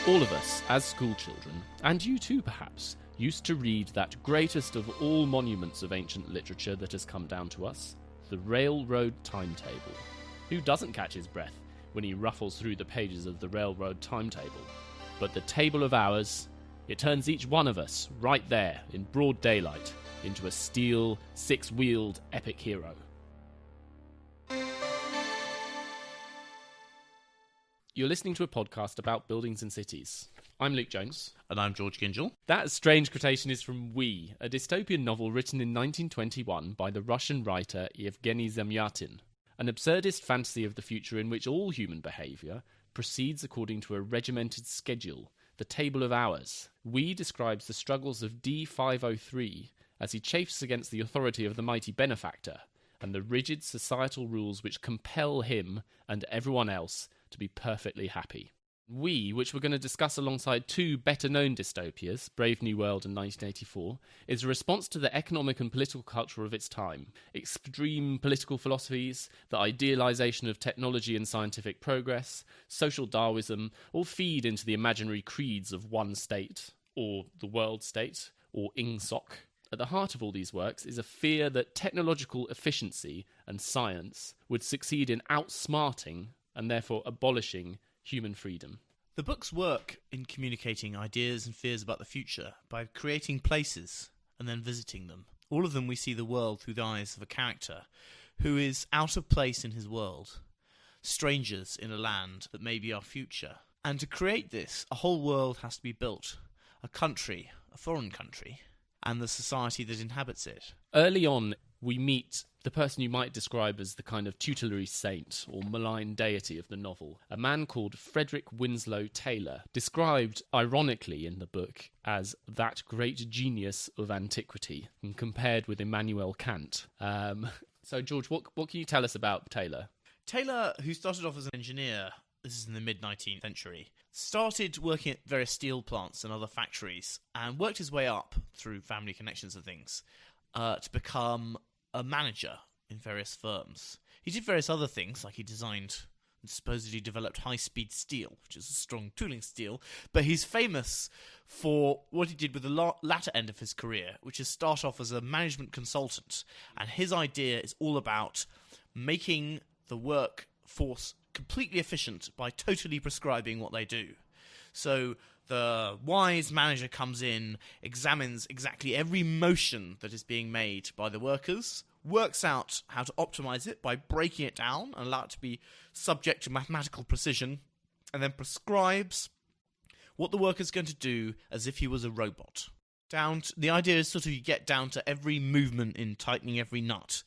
All of us, as schoolchildren, and you too perhaps, used to read that greatest of all monuments of ancient literature that has come down to us, the railroad timetable. Who doesn't catch his breath when he ruffles through the pages of the railroad timetable? But the table of hours, it turns each one of us, right there, in broad daylight, into a steel, six-wheeled epic hero. You're listening to a podcast about buildings and cities. I'm Luke Jones. And I'm George Gingell. That strange quotation is from We, a dystopian novel written in 1921 by the Russian writer Yvegeny Zamyatin, an absurdist fantasy of the future in which all human behaviour proceeds according to a regimented schedule, the table of hours. We describes the struggles of D503 as he chafes against the authority of the mighty benefactor and the rigid societal rules which compel him and everyone else to be perfectly happy. We, which we're going to discuss alongside two better-known dystopias, Brave New World and 1984, is a response to the economic and political culture of its time. Extreme political philosophies, the idealisation of technology and scientific progress, social Darwinism, all feed into the imaginary creeds of one state, or the world state, or Ingsoc. At the heart of all these works is a fear that technological efficiency and science would succeed in outsmarting and therefore abolishing human freedom. The books work in communicating ideas and fears about the future by creating places and then visiting them. All of them we see the world through the eyes of a character who is out of place in his world, strangers in a land that may be our future. And to create this, a whole world has to be built, a country, a foreign country, and the society that inhabits it. Early on, we meet the person you might describe as the kind of tutelary saint or malign deity of the novel, a man called Frederick Winslow Taylor, described ironically in the book as that great genius of antiquity, and compared with Immanuel Kant. So, George, what can you tell us about Taylor? Taylor, who started off as an engineer, this is in the mid-19th century, started working at various steel plants and other factories and worked his way up through family connections and things to become a manager in various firms. He did various other things, like he designed and supposedly developed high-speed steel, which is a strong tooling steel, but he's famous for what he did with the latter end of his career, which is start off as a management consultant, and his idea is all about making the workforce completely efficient by totally prescribing what they do. So the wise manager comes in, examines exactly every motion that is being made by the workers, works out how to optimize it by breaking it down and allow it to be subject to mathematical precision, and then prescribes what the worker's going to do as if he was a robot. The idea is sort of you get down to every movement in tightening every nut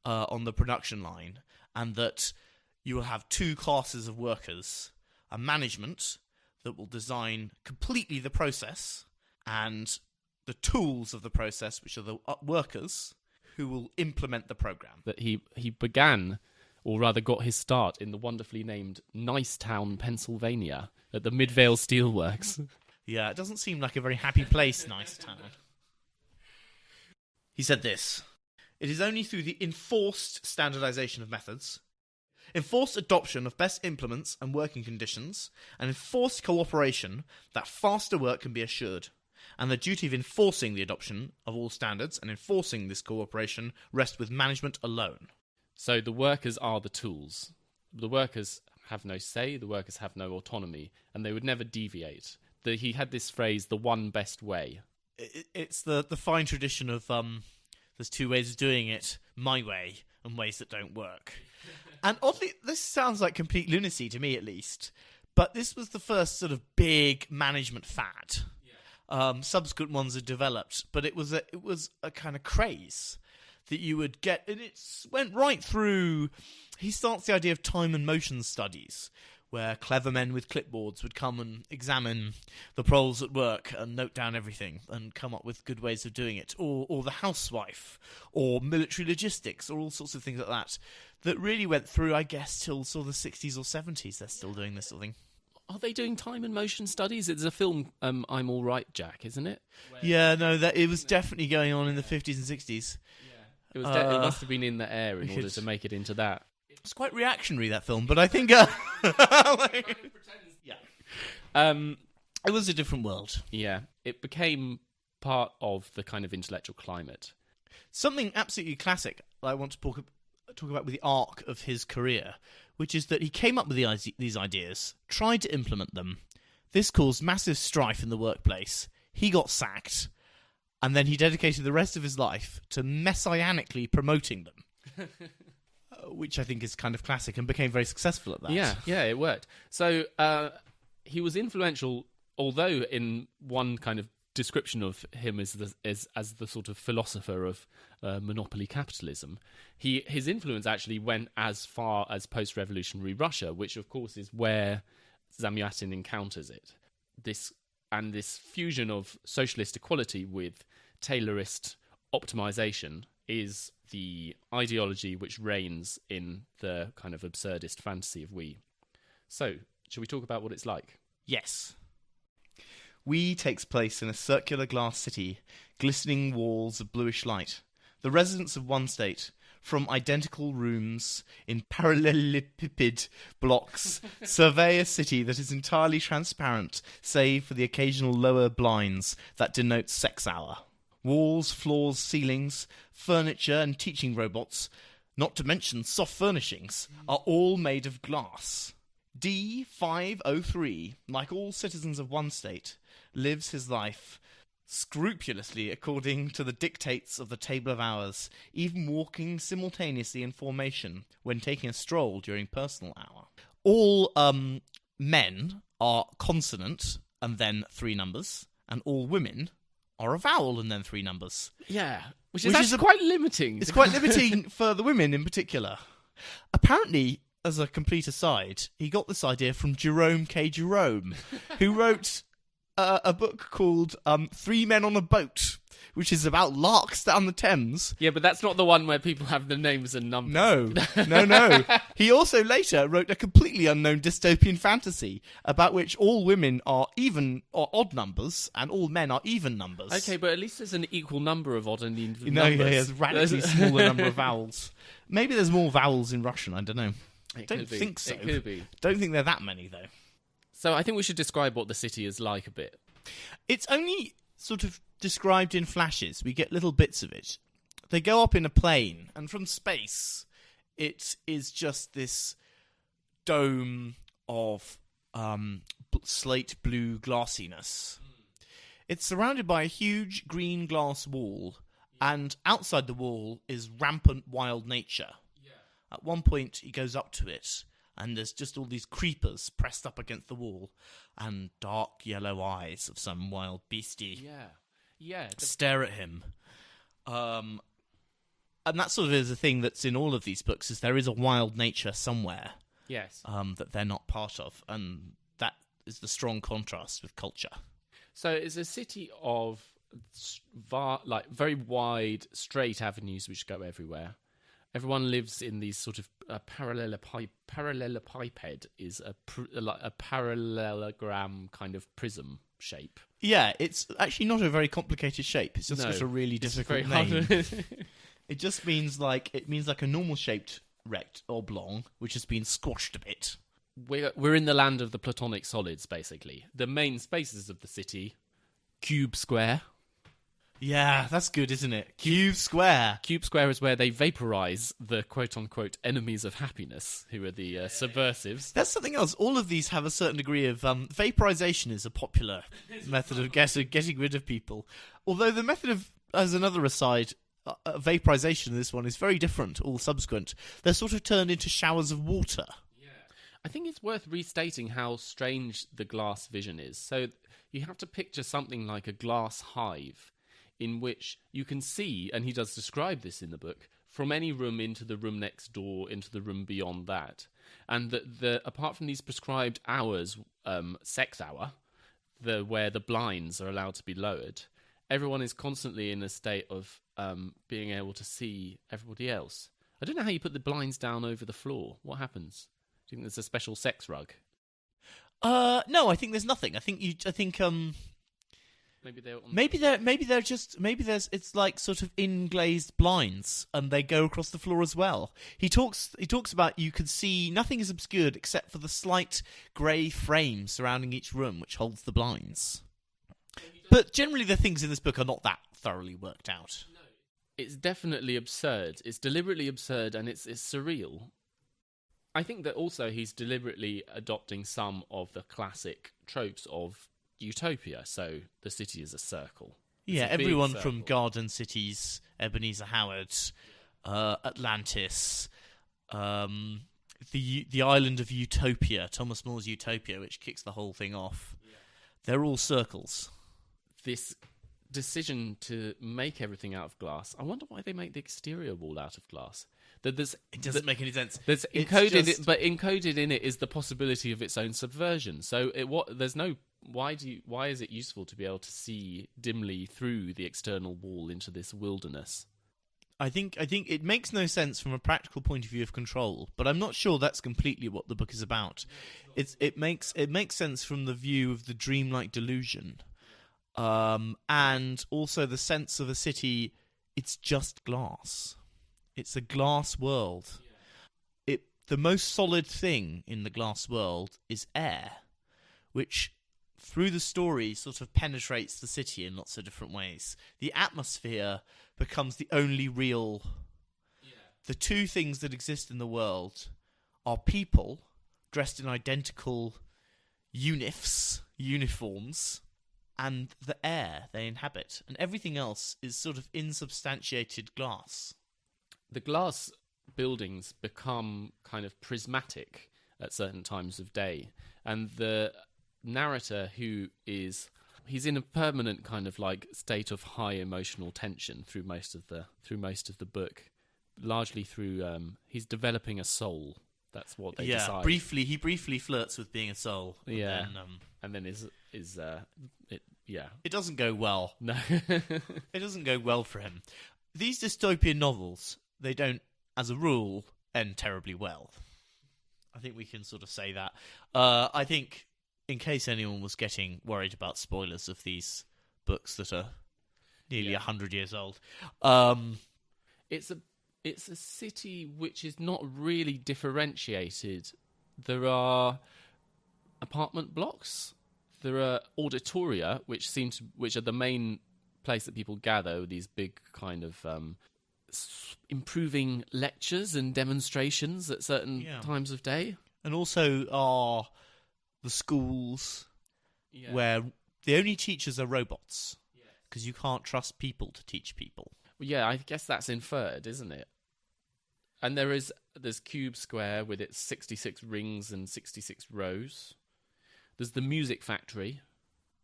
on the production line, and that you will have two classes of workers, a management that will design completely the process, and the tools of the process, which are the workers who will implement the program. That he began, or rather got his start, in the wonderfully named Nicetown, Pennsylvania, at the Midvale Steelworks. Yeah, it doesn't seem like a very happy place, Nicetown. He said this: "It is only through the enforced standardization of methods, enforced adoption of best implements and working conditions, and enforced cooperation that faster work can be assured. And the duty of enforcing the adoption of all standards and enforcing this cooperation rests with management alone." So the workers are the tools. The workers have no say, the workers have no autonomy, and they would never deviate. He had this phrase, the one best way. It's the fine tradition of there's two ways of doing it, my way and ways that don't work. And oddly, this sounds like complete lunacy to me at least, but this was the first sort of big management fad. Subsequent ones had developed, but it was a kind of craze that you would get, and it went right through. He starts the idea of time and motion studies, where clever men with clipboards would come and examine the proles at work and note down everything and come up with good ways of doing it, or the housewife, or military logistics, or all sorts of things like that really went through, I guess, till sort of the 60s or 70s. They're still doing this sort of thing. Are they doing time and motion studies? It's a film, I'm All Right, Jack, isn't it? Yeah, no, it was definitely going on in the 50s and 60s. It must have been in the air in order to make it into that. It's quite reactionary, that film, but I think... It was a different world. Yeah, it became part of the kind of intellectual climate. Something absolutely classic I want to talk about with the arc of his career, which is that he came up with these ideas, tried to implement them. This caused massive strife in the workplace. He got sacked, and then he dedicated the rest of his life to messianically promoting them, which I think is kind of classic, and became very successful at that. Yeah, it worked. So he was influential, although in one kind of description of him as the sort of philosopher of monopoly capitalism, his influence actually went as far as post-revolutionary Russia, which of course is where Zamyatin encounters it. This fusion of socialist equality with Taylorist optimization is the ideology which reigns in the kind of absurdist fantasy of We. So, shall we talk about what it's like? Yes. We takes place in a circular glass city, glistening walls of bluish light. The residents of one state, from identical rooms in parallelepiped blocks, survey a city that is entirely transparent, save for the occasional lower blinds that denote sex hour. Walls, floors, ceilings, furniture and teaching robots, not to mention soft furnishings, are all made of glass. D503, like all citizens of one state, lives his life scrupulously according to the dictates of the table of hours, even walking simultaneously in formation when taking a stroll during personal hour. All men are consonant and then 3 numbers, and all women are a vowel and then 3 numbers. Yeah, which is quite limiting. It's quite limiting for the women in particular. Apparently, as a complete aside, he got this idea from Jerome K. Jerome, who wrote a book called 3 Men on a Boat, which is about larks down the Thames. Yeah, but that's not the one where people have the names and numbers. No. He also later wrote a completely unknown dystopian fantasy about which all women are even or odd numbers and all men are even numbers. Okay, but at least there's an equal number of odd and even numbers. No, yeah, there's a radically smaller number of vowels. Maybe there's more vowels in Russian, I don't know. Don't think so. It could be. Don't think there are that many, though. So I think we should describe what the city is like a bit. It's only sort of described in flashes. We get little bits of it. They go up in a plane, and from space, it is just this dome of slate blue glassiness. It's surrounded by a huge green glass wall, and outside the wall is rampant wild nature. At one point, he goes up to it, and there's just all these creepers pressed up against the wall, and dark yellow eyes of some wild beastie stare at him. And that sort of is a thing that's in all of these books, is there is a wild nature somewhere. Yes. That they're not part of, and that is the strong contrast with culture. So it's a city of very wide, straight avenues which go everywhere. Everyone lives in these sort of parallelepiped is a parallelogram kind of prism shape. Yeah, it's actually not a very complicated shape. It's just got a really difficult name. It just means like a normal shaped rect oblong, which has been squashed a bit. We're in the land of the platonic solids, basically. The main spaces of the city: cube square. Yeah, that's good, isn't it? Cube square. Cube square is where they vaporize the quote-unquote enemies of happiness, who are the subversives. That's something else. All of these have a certain degree of... vaporization is a popular method of getting rid of people. Although the method of, as another aside, vaporization in this one is very different, all subsequent. They're sort of turned into showers of water. Yeah. I think it's worth restating how strange the glass vision is. So you have to picture something like a glass hive, in which you can see, and he does describe this in the book, from any room into the room next door, into the room beyond that. And that apart from these prescribed hours, sex hour, where the blinds are allowed to be lowered, everyone is constantly in a state of being able to see everybody else. I don't know how you put the blinds down over the floor. What happens? Do you think there's a special sex rug? No, I think there's nothing. I think Maybe they're on maybe there's it's like sort of inglazed blinds and they go across the floor as well. He talks about you can see nothing is obscured except for the slight grey frame surrounding each room which holds the blinds. But generally the things in this book are not that thoroughly worked out. It's definitely absurd. It's deliberately absurd and it's surreal. I think that also he's deliberately adopting some of the classic tropes of utopia. So the city is a circle. Yeah, everyone from Garden Cities, Ebenezer Howard, Atlantis, the island of Utopia, Thomas More's Utopia, which kicks the whole thing off. Yeah. They're all circles. This decision to make everything out of glass. I wonder why they make the exterior wall out of glass. It doesn't make any sense. There's encoded in it is the possibility of its own subversion. So why is it useful to be able to see dimly through the external wall into this wilderness? I think it makes no sense from a practical point of view of control, but I'm not sure that's completely what the book is about. It makes sense from the view of the dreamlike delusion. And also the sense of a city, it's just glass. It's a glass world. The most solid thing in the glass world is air, which through the story sort of penetrates the city in lots of different ways. The atmosphere becomes the only real... Yeah. The two things that exist in the world are people dressed in identical uniforms, and the air they inhabit. And everything else is sort of insubstantiated glass. The glass buildings become kind of prismatic at certain times of day. And the narrator he's in a permanent kind of like state of high emotional tension through most of the book. Largely through he's developing a soul. That's what they decide. He briefly flirts with being a soul. Yeah. And then it doesn't go well. No. It doesn't go well for him. These dystopian novels, they don't, as a rule, end terribly well. I think we can sort of say that. I think, in case anyone was getting worried about spoilers of these books that are nearly 100 years old, it's a city which is not really differentiated. There are apartment blocks. There are auditoria, which are the main place that people gather. These big kind of improving lectures and demonstrations at certain times of day. And also are the schools where the only teachers are robots because you can't trust people to teach people. Well, yeah, I guess that's inferred, isn't it? And there's Cube Square with its 66 rings and 66 rows. There's the music factory.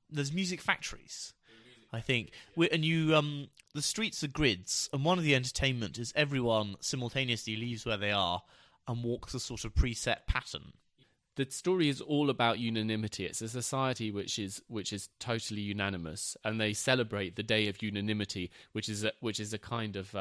There's music factories, I think. The streets are grids, and one of the entertainment is everyone simultaneously leaves where they are and walks a sort of preset pattern. The story is all about unanimity. It's a society which is totally unanimous, and they celebrate the day of unanimity, which is a kind of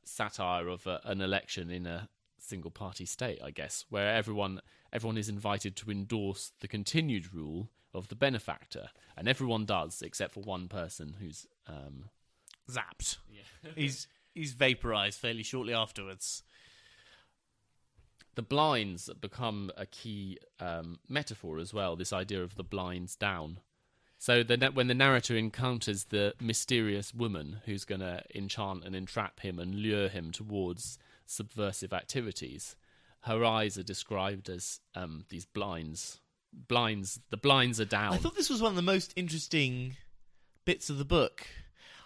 satire of an election in a single-party state, I guess, where everyone is invited to endorse the continued rule of the benefactor, and everyone does except for one person who's zapped. Yeah. he's vaporized fairly shortly afterwards. The blinds become a key metaphor as well. This idea of the blinds down. So when the narrator encounters the mysterious woman who's going to enchant and entrap him and lure him towards subversive activities, her eyes are described as these blinds. The blinds are down. I thought this was one of the most interesting bits of the book.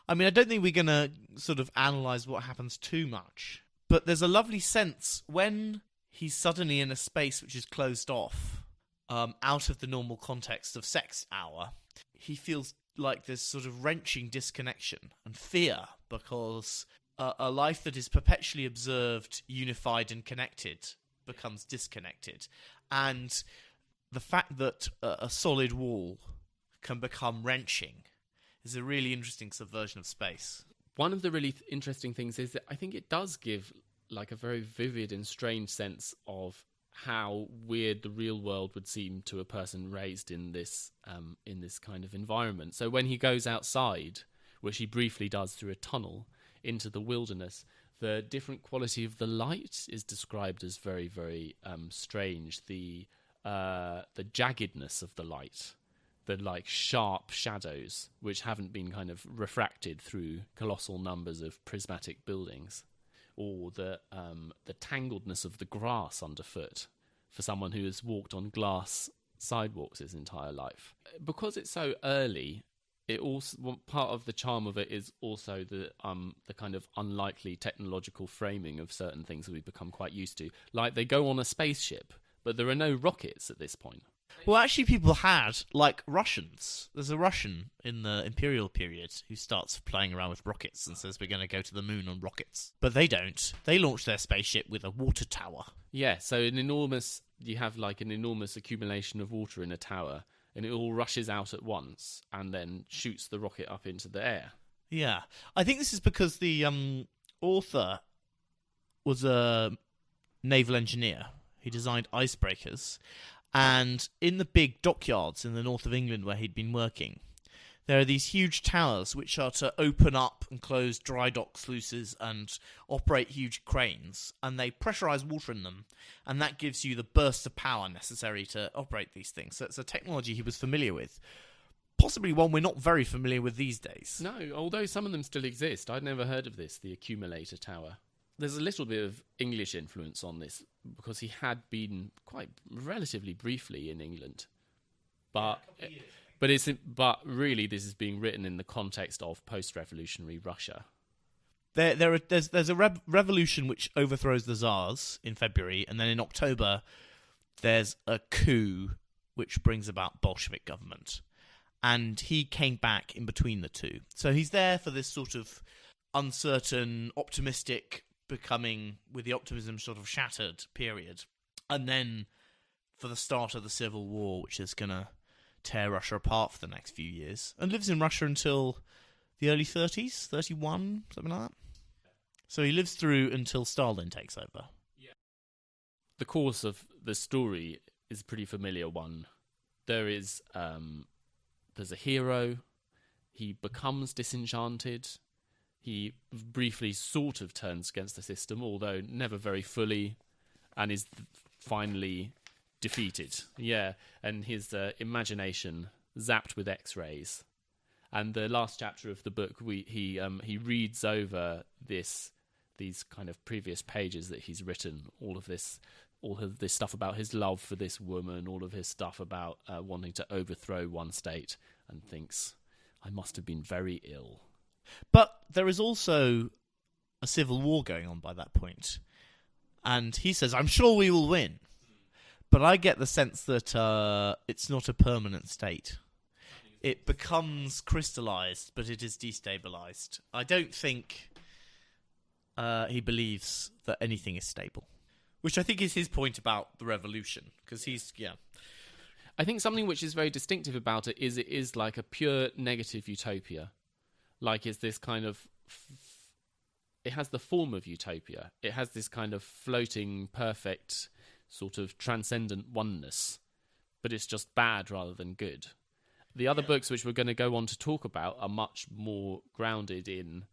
I mean, I don't think we're going to sort of analyse what happens too much, but there's a lovely sense when he's suddenly in a space which is closed off, out of the normal context of sex hour. He feels like there's sort of wrenching disconnection and fear because a life that is perpetually observed, unified and connected becomes disconnected. And the fact that a solid wall can become wrenching is a really interesting subversion of space. One of the really interesting things is that I think it does give like a very vivid and strange sense of how weird the real world would seem to a person raised in this kind of environment. So when he goes outside, which he briefly does through a tunnel into the wilderness, the different quality of the light is described as very, very strange. The jaggedness of the light, the like sharp shadows which haven't been kind of refracted through colossal numbers of prismatic buildings, or the tangledness of the grass underfoot for someone who has walked on glass sidewalks his entire life. Because it's so early, it also, part of the charm of it is also the kind of unlikely technological framing of certain things that we've become quite used to. Like, they go on a spaceship, but there are no rockets at this point. Well, actually, people had, like, Russians. There's a Russian in the Imperial period who starts playing around with rockets and says we're going to go to the moon on rockets. But they don't. They launch their spaceship with a water tower. Yeah, so you have like an enormous accumulation of water in a tower, and it all rushes out at once and then shoots the rocket up into the air. Yeah. I think this is because the author was a naval engineer. He designed icebreakers. And in the big dockyards in the north of England where he'd been working, there are these huge towers which are to open up and close dry dock sluices and operate huge cranes. And they pressurise water in them, and that gives you the burst of power necessary to operate these things. So it's a technology he was familiar with. Possibly one we're not very familiar with these days. No, although some of them still exist. I'd never heard of this, the Accumulator Tower. There's a little bit of English influence on this because he had been quite relatively briefly in England, but really this is being written in the context of post-revolutionary Russia. There's a revolution which overthrows the Tsars in February, and then in October there's a coup which brings about Bolshevik government, and he came back in between the two. So he's there for this sort of uncertain, optimistic, becoming with the optimism sort of shattered period, and then for the start of the Civil War, which is going to tear Russia apart for the next few years, and lives in Russia until the early 30s, 31, something like that. So he lives through until Stalin takes over. Yeah. The course of the story is a pretty familiar one. There's a hero. He becomes disenchanted. He briefly sort of turns against the system, although never very fully, and is finally defeated. Yeah, and his imagination zapped with X-rays. And the last chapter of the book, he reads over these kind of previous pages that he's written, all of this stuff about his love for this woman, all of his stuff about wanting to overthrow one state, and thinks, I must have been very ill. But there is also a civil war going on by that point. And he says, I'm sure we will win. But I get the sense that it's not a permanent state. It becomes crystallized, but it is destabilized. I don't think he believes that anything is stable. Which I think is his point about the revolution. Because I think something which is very distinctive about it is like a pure negative utopia. Like, it's this kind of... It has the form of utopia. It has this kind of floating, perfect, sort of transcendent oneness. But it's just bad rather than good. The other books which we're going to go on to talk about are much more grounded in,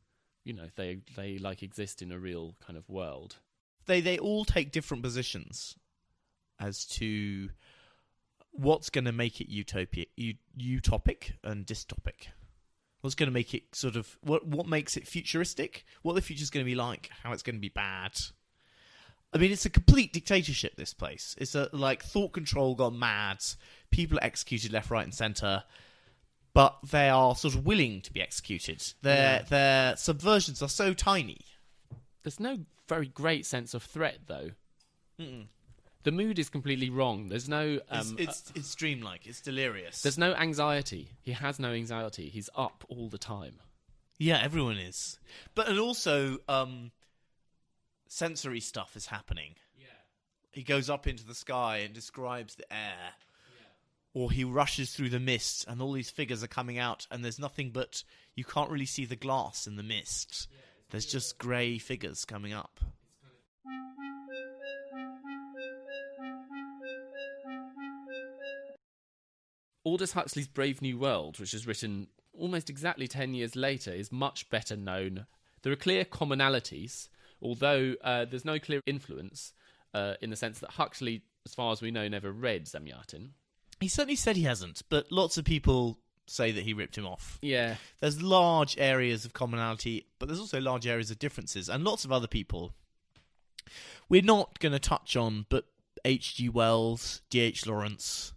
they like exist in a real kind of world. They all take different positions as to what's going to make it utopic and dystopic. What's going to make it sort of... What makes it futuristic? What the future's going to be like? How it's going to be bad? I mean, it's a complete dictatorship, this place. It's thought control gone mad. People are executed left, right, and centre. But they are sort of willing to be executed. Their subversions are so tiny. There's no very great sense of threat, though. Mm-mm. The mood is completely wrong. There's no... It's dreamlike. It's delirious. There's no anxiety. He has no anxiety. He's up all the time. Yeah, everyone is. And also, sensory stuff is happening. Yeah. He goes up into the sky and describes the air. Yeah. Or he rushes through the mist and all these figures are coming out and there's nothing but... You can't really see the glass in the mist. Yeah, there's just grey figures coming up. Aldous Huxley's Brave New World, which was written almost exactly 10 years later, is much better known. There are clear commonalities, although there's no clear influence in the sense that Huxley, as far as we know, never read Zamyatin. He certainly said he hasn't, but lots of people say that he ripped him off. Yeah. There's large areas of commonality, but there's also large areas of differences, and lots of other people we're not going to touch on, but H.G. Wells, D.H. Lawrence,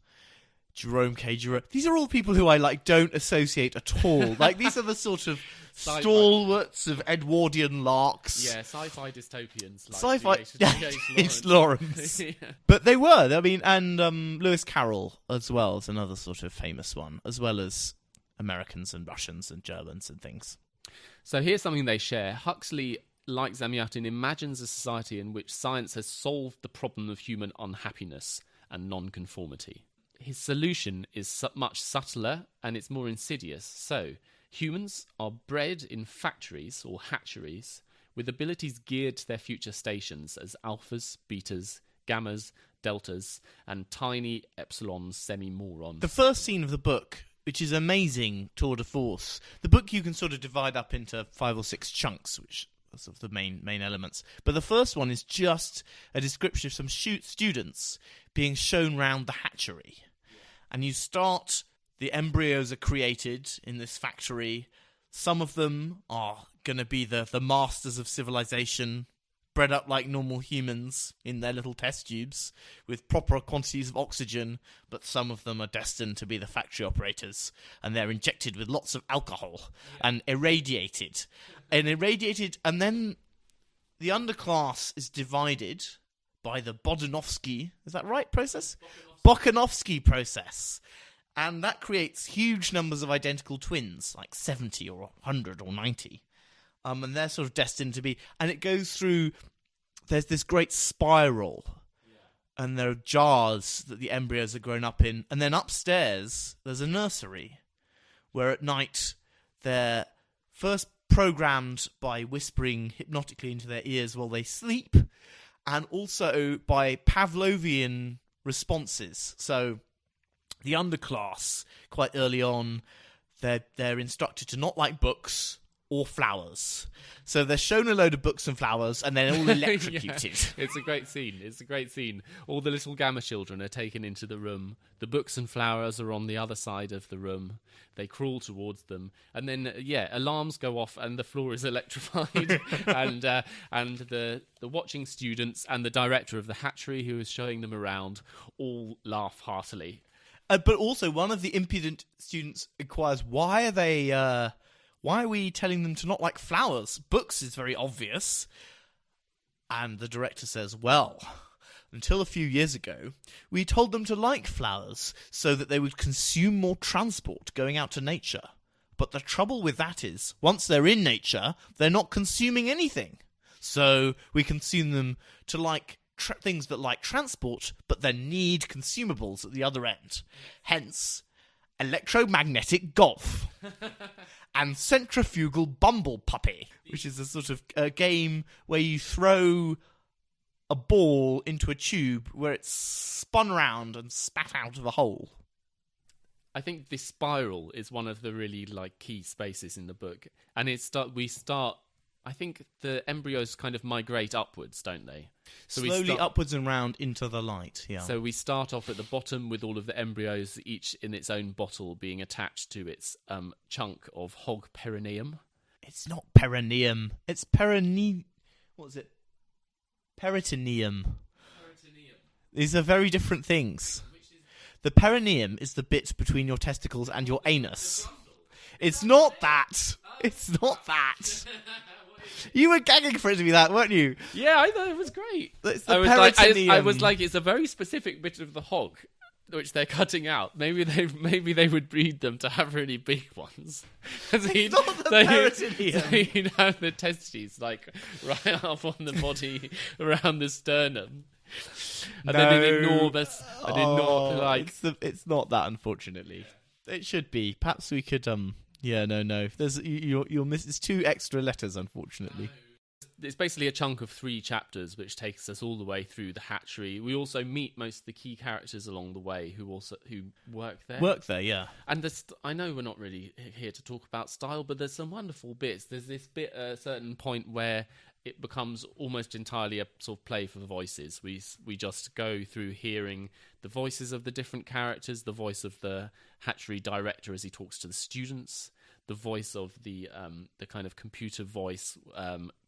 Jerome K. Jerome. These are all people who I don't associate at all. These are the sort of stalwarts of Edwardian larks. Yeah, sci-fi dystopians. Sci-fi D.H. Lawrence. Yeah. But they were. I mean, and Lewis Carroll as well is another sort of famous one, as well as Americans and Russians and Germans and things. So here's something they share. Huxley, like Zamyatin, imagines a society in which science has solved the problem of human unhappiness and non-conformity. His solution is much subtler and it's more insidious. So, humans are bred in factories or hatcheries with abilities geared to their future stations as alphas, betas, gammas, deltas, and tiny epsilons semi-morons. The first scene of the book, which is amazing tour de force, the book you can sort of divide up into 5 or 6 chunks, which are sort of the main elements. But the first one is just a description of some students being shown round the hatchery. And you start, the embryos are created in this factory. Some of them are going to be the masters of civilization, bred up like normal humans in their little test tubes with proper quantities of oxygen, but some of them are destined to be the factory operators, and they're injected with lots of alcohol and irradiated. And then the underclass is divided by the Bodanovsky, is that right, process? Bokanovsky process. And that creates huge numbers of identical twins, like 70 or 100 or 90. And they're sort of destined to be... And it goes through... There's this great spiral. Yeah. And there are jars that the embryos are grown up in. And then upstairs, there's a nursery, where at night they're first programmed by whispering hypnotically into their ears while they sleep, and also by Pavlovian responses. So the underclass, quite early on, they're instructed to not like books or flowers. So they're shown a load of books and flowers, and they're all electrocuted. Yeah, it's a great scene. All the little gamma children are taken into the room. The books and flowers are on the other side of the room. They crawl towards them, and then alarms go off, and the floor is electrified. and the watching students and the director of the hatchery, who is showing them around, all laugh heartily. But also, one of the impudent students inquires, why are we telling them to not like flowers? Books is very obvious. And the director says, well, until a few years ago, we told them to like flowers so that they would consume more transport going out to nature. But the trouble with that is, once they're in nature, they're not consuming anything. So we consume them to like things that like transport, but then need consumables at the other end. Hence, electromagnetic golf. And centrifugal bumble puppy, which is a sort of a game where you throw a ball into a tube where it's spun around and spat out of a hole. I think this spiral is one of the really key spaces in the book, and I think the embryos kind of migrate upwards, don't they? So slowly upwards and round into the light, yeah. So we start off at the bottom with all of the embryos, each in its own bottle, being attached to its chunk of hog perineum. It's not perineum. It's what is it? Peritoneum. These are very different things. The perineum is the bit between your testicles and your anus. It's not that. It's not that. You were gagging for it to be that, weren't you? Yeah, I thought it was great. It's the peritoneum. I was like, it's a very specific bit of the hog which they're cutting out. Maybe they would breed them to have really big ones. It's not the peritoneum. So you'd have the testes right up on the body around the sternum. And then an enormous, It's not that, unfortunately. It should be. Perhaps we could. Yeah, no. There's you'll miss. It's 2 extra letters, unfortunately. it's basically a chunk of 3 chapters, which takes us all the way through the hatchery. We also meet most of the key characters along the way who work there. Yeah. And I know we're not really here to talk about style, but there's some wonderful bits. There's this bit at a certain point where it becomes almost entirely a sort of play for the voices. We just go through hearing the voices of the different characters, the voice of the hatchery director as he talks to the students, the voice of the kind of computer voice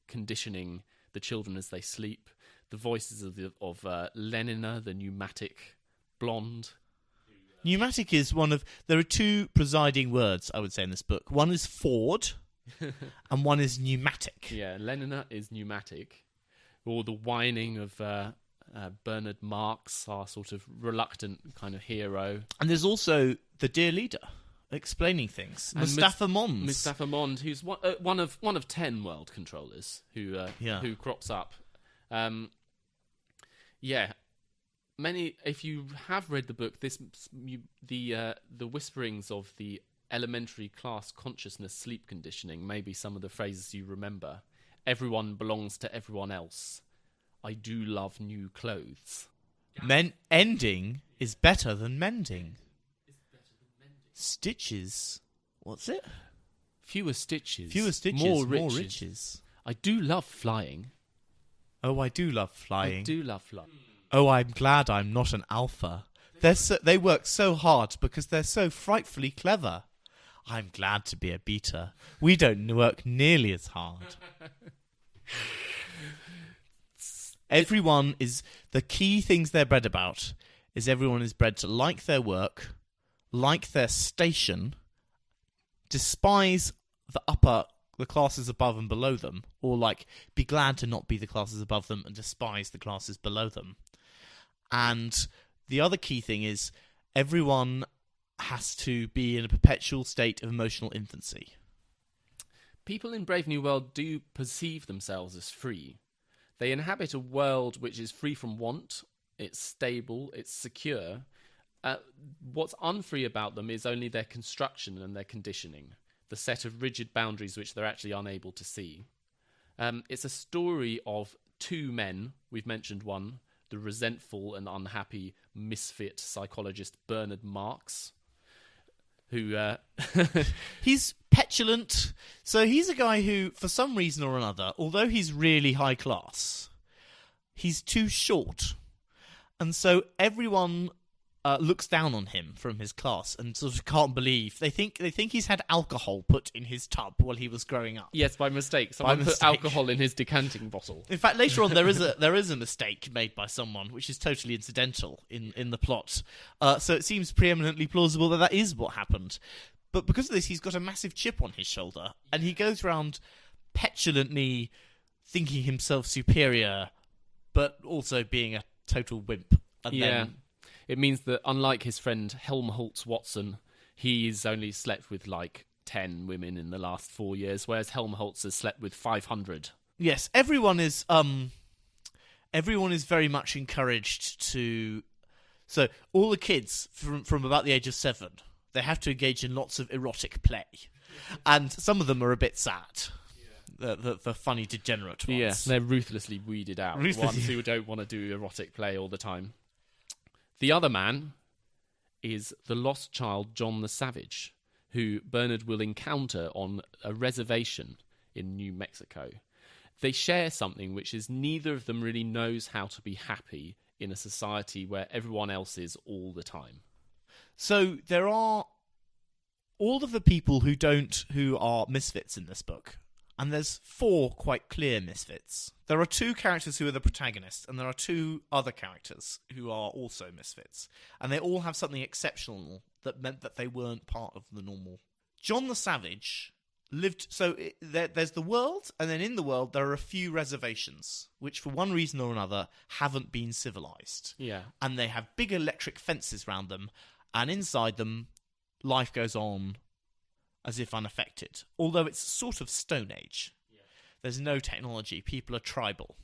conditioning the children as they sleep, the voices of Lenina, the pneumatic blonde. Pneumatic is there are 2 presiding words, I would say, in this book. One is Ford, and one is pneumatic. Yeah, Lenina is pneumatic. Or the whining of Bernard Marx, our sort of reluctant kind of hero. And there's also the dear leader explaining things. And Mustafa Mond. Mustafa Mond, who's one of 10 world controllers who crops up. If you have read the book, the whisperings of the elementary class consciousness sleep conditioning may be some of the phrases you remember. Everyone belongs to everyone else. I do love new clothes. Ending is better than mending. Stitches. What's it? Fewer stitches. More riches. I do love flying. Oh, I do love flying. Oh, I'm glad I'm not an alpha. They work so hard because they're so frightfully clever. I'm glad to be a beta. We don't work nearly as hard. The key things they're bred about is everyone is bred to like their work, like their station, despise the classes above and below them, or be glad to not be the classes above them and despise the classes below them. And the other key thing is everyone has to be in a perpetual state of emotional infancy. People in Brave New World do perceive themselves as free. They inhabit a world which is free from want, it's stable, it's secure. What's unfree about them is only their construction and their conditioning, the set of rigid boundaries which they're actually unable to see. It's a story of 2 men. We've mentioned one, the resentful and unhappy misfit psychologist Bernard Marx, who... He's petulant. So he's a guy who, for some reason or another, although he's really high class, he's too short. And so everyone looks down on him from his class and sort of can't believe. They think he's had alcohol put in his tub while he was growing up. Yes, by mistake. Someone put alcohol in his decanting bottle. In fact, later on there is a mistake made by someone, which is totally incidental in the plot. So it seems preeminently plausible that is what happened. But because of this, he's got a massive chip on his shoulder, and he goes around petulantly thinking himself superior, but also being a total wimp. And it means that, unlike his friend Helmholtz Watson, he's only slept with 10 women in the last 4 years, whereas Helmholtz has slept with 500. Yes, everyone is very much encouraged to. So all the kids from about the age of 7, they have to engage in lots of erotic play, and some of them are a bit sad. The funny degenerate ones. Yes, they're ruthlessly weeded out. Ones who don't want to do erotic play all the time. The other man is the lost child John the Savage, who Bernard will encounter on a reservation in New Mexico. They share something which is neither of them really knows how to be happy in a society where everyone else is all the time. So there are all of the people who are misfits in this book. And there's 4 quite clear misfits. There are 2 characters who are the protagonists, and there are 2 other characters who are also misfits. And they all have something exceptional that meant that they weren't part of the normal. John the Savage lived... So there's the world, and then in the world there are a few reservations, which for one reason or another haven't been civilized. Yeah. And they have big electric fences around them, and inside them, life goes on as if unaffected, although it's sort of Stone Age. Yeah. There's no technology. People are tribal.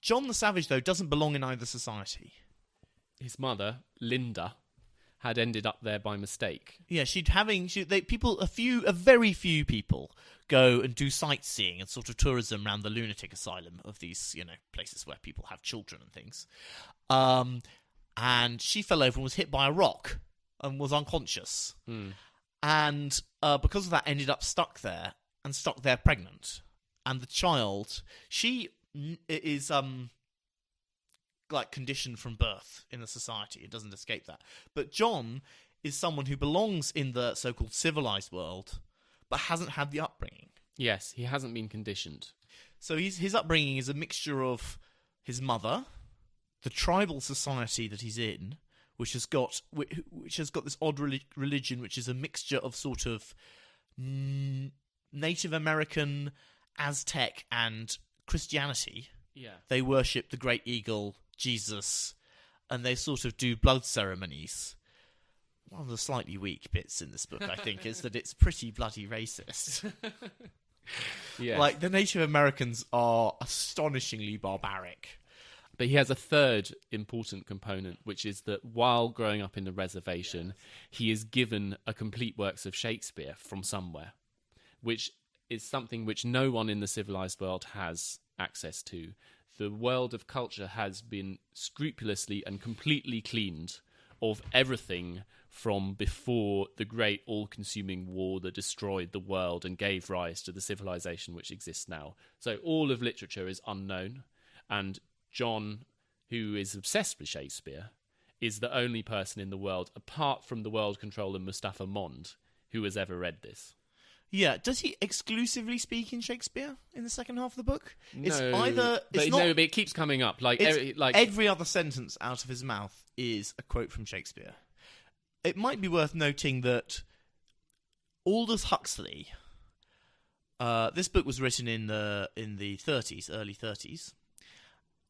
John the Savage, though, doesn't belong in either society. His mother, Linda, had ended up there by mistake. Yeah, a very few people go and do sightseeing and sort of tourism around the lunatic asylum of these, places where people have children and things. And she fell over and was hit by a rock and was unconscious. And because of that, ended up stuck there pregnant. And the child, she is conditioned from birth in the society. It doesn't escape that. But John is someone who belongs in the so-called civilized world, but hasn't had the upbringing. Yes, he hasn't been conditioned. So his upbringing is a mixture of his mother, the tribal society that he's in, which has got this odd religion, which is a mixture of sort of Native American, Aztec, and Christianity. Yeah. They worship the great eagle, Jesus, and they sort of do blood ceremonies. One of the slightly weak bits in this book, I think, is that it's pretty bloody racist. Yes. Like, the Native Americans are astonishingly barbaric. But he has a third important component, which is that while growing up in the reservation, he is given a complete works of Shakespeare from somewhere, which is something which no one in the civilized world has access to. The world of culture has been scrupulously and completely cleaned of everything from before the great all-consuming war that destroyed the world and gave rise to the civilization which exists now. So all of literature is unknown, and John, who is obsessed with Shakespeare, is the only person in the world, apart from the world controller Mustafa Mond, who has ever read this. Yeah, does he exclusively speak in Shakespeare in the second half of the book? But it keeps coming up. Every other sentence out of his mouth is a quote from Shakespeare. It might be worth noting that Aldous Huxley, this book was written in the 30s, early 30s.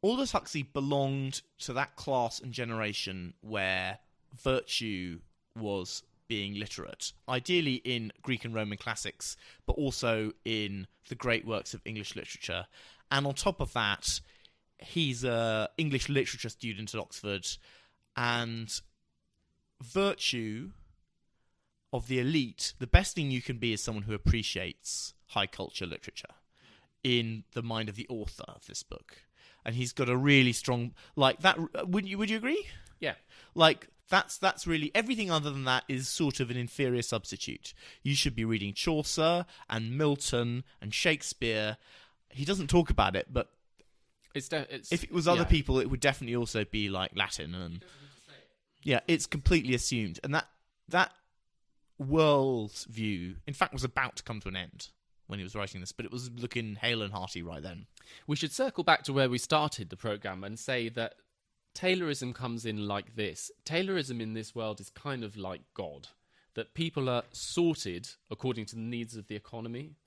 Aldous Huxley belonged to that class and generation where virtue was being literate, ideally in Greek and Roman classics, but also in the great works of English literature. And on top of that, he's an English literature student at Oxford, and virtue of the elite, the best thing you can be is someone who appreciates high culture literature in the mind of the author of this book. And he's got a really strong, like that. Would you agree? Yeah. Like that's really everything. Other than that is sort of an inferior substitute. You should be reading Chaucer and Milton and Shakespeare. He doesn't talk about it, but if it was other people, it would definitely also be like Latin. And yeah, it's completely assumed, and that world view, in fact, was about to come to an end when he was writing this, but it was looking hale and hearty right then. We should circle back to where we started the programme and say that Taylorism comes in like this. Taylorism in this world is kind of like God, that people are sorted according to the needs of the economy.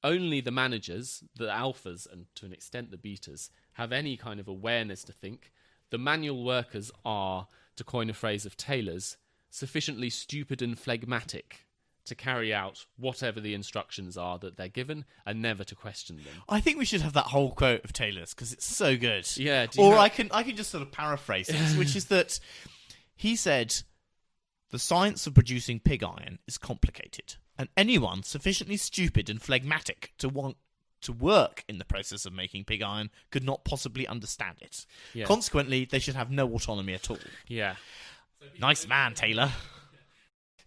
Only the managers, the alphas, and to an extent the betas, have any kind of awareness to think. The manual workers are, to coin a phrase of Taylor's, sufficiently stupid and phlegmatic to carry out whatever the instructions are that they're given and never to question them. I think we should have that whole quote of Taylor's because it's so good. Yeah. I can just sort of paraphrase it, which is that he said, "The science of producing pig iron is complicated, and anyone sufficiently stupid and phlegmatic to want to work in the process of making pig iron could not possibly understand it. Yeah. Consequently, they should have no autonomy at all." Yeah. Nice man, Taylor.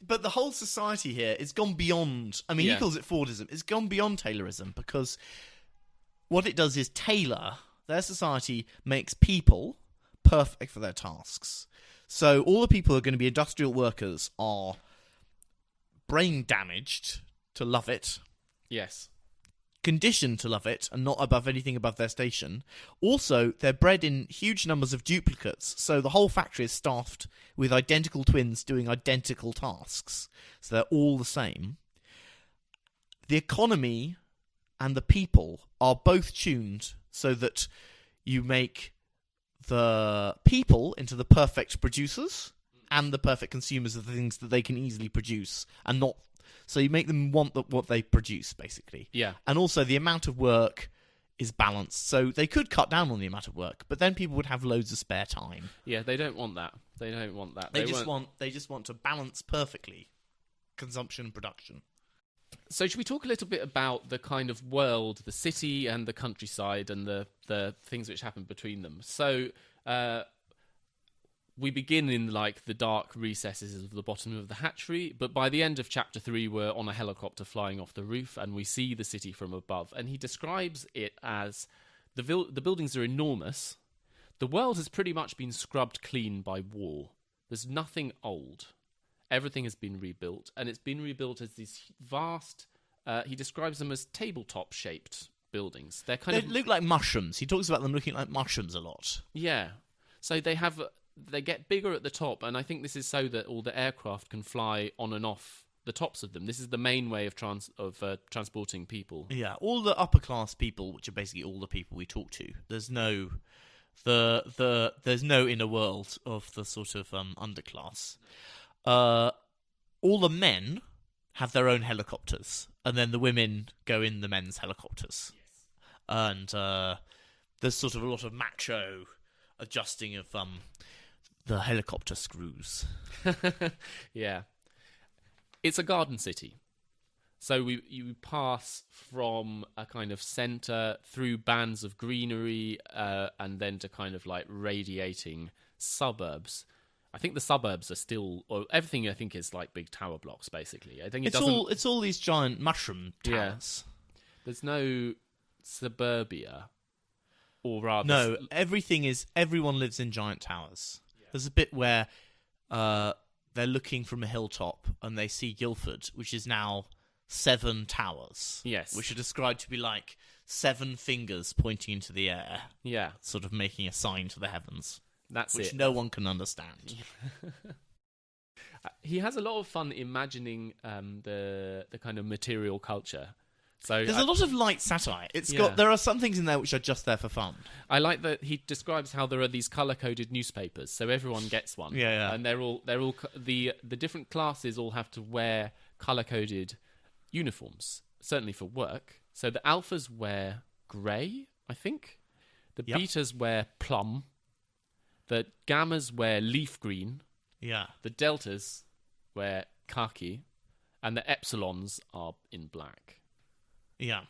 But the whole society here is gone beyond... I mean, he calls it Fordism. It's gone beyond Taylorism because what it does is tailor their society, makes people perfect for their tasks. So all the people who are going to be industrial workers are brain damaged to love it. Yes. Conditioned to love it and not above anything above their station. Also, they're bred in huge numbers of duplicates, so the whole factory is staffed with identical twins doing identical tasks. So they're all the same. The economy and the people are both tuned so that you make the people into the perfect producers and the perfect consumers of the things that they can easily produce, and not... So you make them want what they produce, basically. Yeah. And also the amount of work is balanced. So they could cut down on the amount of work, but then people would have loads of spare time. Yeah, they don't want that. They don't want that. They just want to balance perfectly consumption and production. So should we talk a little bit about the kind of world, the city and the countryside, and the things which happen between them? So we begin in like the dark recesses of the bottom of the hatchery, but by the end of chapter 3 we're on a helicopter flying off the roof and we see the city from above, and he describes it as the buildings are enormous. The world has pretty much been scrubbed clean by war. There's nothing old. Everything has been rebuilt, and it's been rebuilt as these vast, he describes them as tabletop-shaped buildings. They look like mushrooms. He talks about them looking like mushrooms a lot. Yeah. So they get bigger at the top, and I think this is so that all the aircraft can fly on and off the tops of them. This is the main way of transporting people. Yeah, all the upper class people, which are basically all the people we talk to. There's no there's no inner world of the sort of underclass. All the men have their own helicopters, and then the women go in the men's helicopters. Yes. And there's sort of a lot of macho adjusting of the helicopter screws. Yeah. It's a garden city. So you pass from a kind of centre through bands of greenery and then to kind of like radiating suburbs. I think the suburbs are still, or everything I think is like big tower blocks basically. I think it's all these giant mushroom towers. Yeah. There's no suburbia, or rather, no. Everyone lives in giant towers. Yeah. There's a bit where they're looking from a hilltop and they see Guildford, which is now 7 towers. Yes, which are described to be like 7 fingers pointing into the air. Yeah, sort of making a sign to the heavens. Which no one can understand. He has a lot of fun imagining the kind of material culture. So there's a lot of light satire. There are some things in there which are just there for fun. I like that he describes how there are these color-coded newspapers, so everyone gets one. Yeah. And they're all the different classes all have to wear color-coded uniforms, certainly for work. So the alphas wear grey, I think. The betas wear plum. The gammas wear leaf green. Yeah. The deltas wear khaki. And the epsilons are in black. Yeah.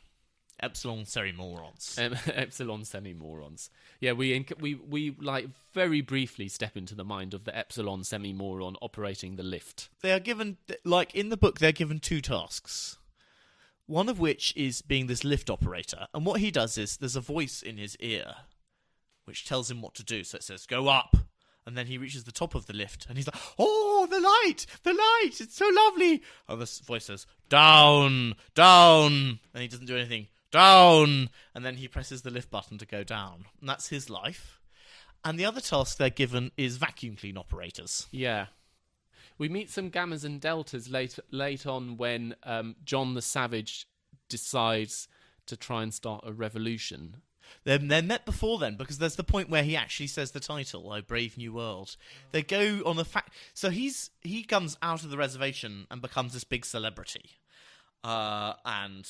Epsilon semi-morons. Epsilon semi-morons. Yeah, we like very briefly step into the mind of the epsilon semi-moron operating the lift. They are given, like in the book, they're given 2 tasks. One of which is being this lift operator. And what he does is, there's a voice in his ear which tells him what to do. So it says, go up. And then he reaches the top of the lift, and he's like, oh, the light, it's so lovely. And the voice says, down, and he doesn't do anything, down. And then he presses the lift button to go down. And that's his life. And the other task they're given is vacuum clean operators. Yeah. We meet some gammas and deltas late on when John the Savage decides to try and start a revolution. They're met before then, because there's the point where he actually says the title, "Oh, Brave New World." They go on so he comes out of the reservation and becomes this big celebrity. And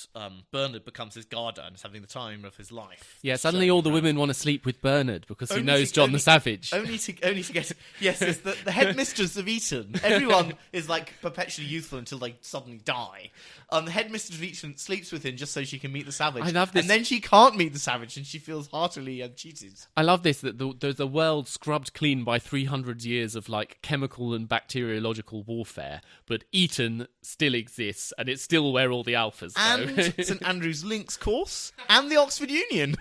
Bernard becomes his garter and is having the time of his life. Yeah, suddenly all the women want to sleep with Bernard because he knows John the Savage. Only to get... Yes, it's the headmistress of Eton. Everyone is like perpetually youthful until they suddenly die. The headmistress of Eton sleeps with him just so she can meet the Savage. I love this. And then she can't meet the Savage and she feels heartily cheated. I love this, that there's a world scrubbed clean by 300 years of like chemical and bacteriological warfare, but Eton still exists and it's still where all the alphas go. And St Andrew's Links course and the Oxford Union.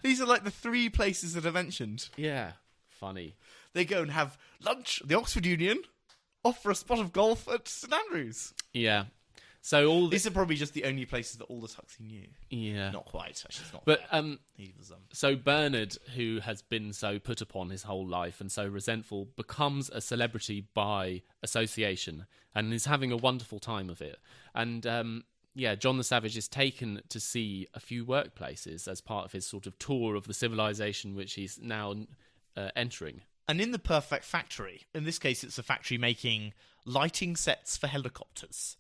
These are like the 3 places that are mentioned. Yeah, funny. They go and have lunch at the Oxford Union, off for a spot of golf at St Andrews. Yeah. So these are probably just the only places that Aldous Huxley knew. Yeah. Not quite, actually. It's not but he was, so Bernard, who has been so put upon his whole life and so resentful, becomes a celebrity by association and is having a wonderful time of it. And John the Savage is taken to see a few workplaces as part of his sort of tour of the civilization which he's now entering. And in the perfect factory, in this case it's a factory making lighting sets for helicopters,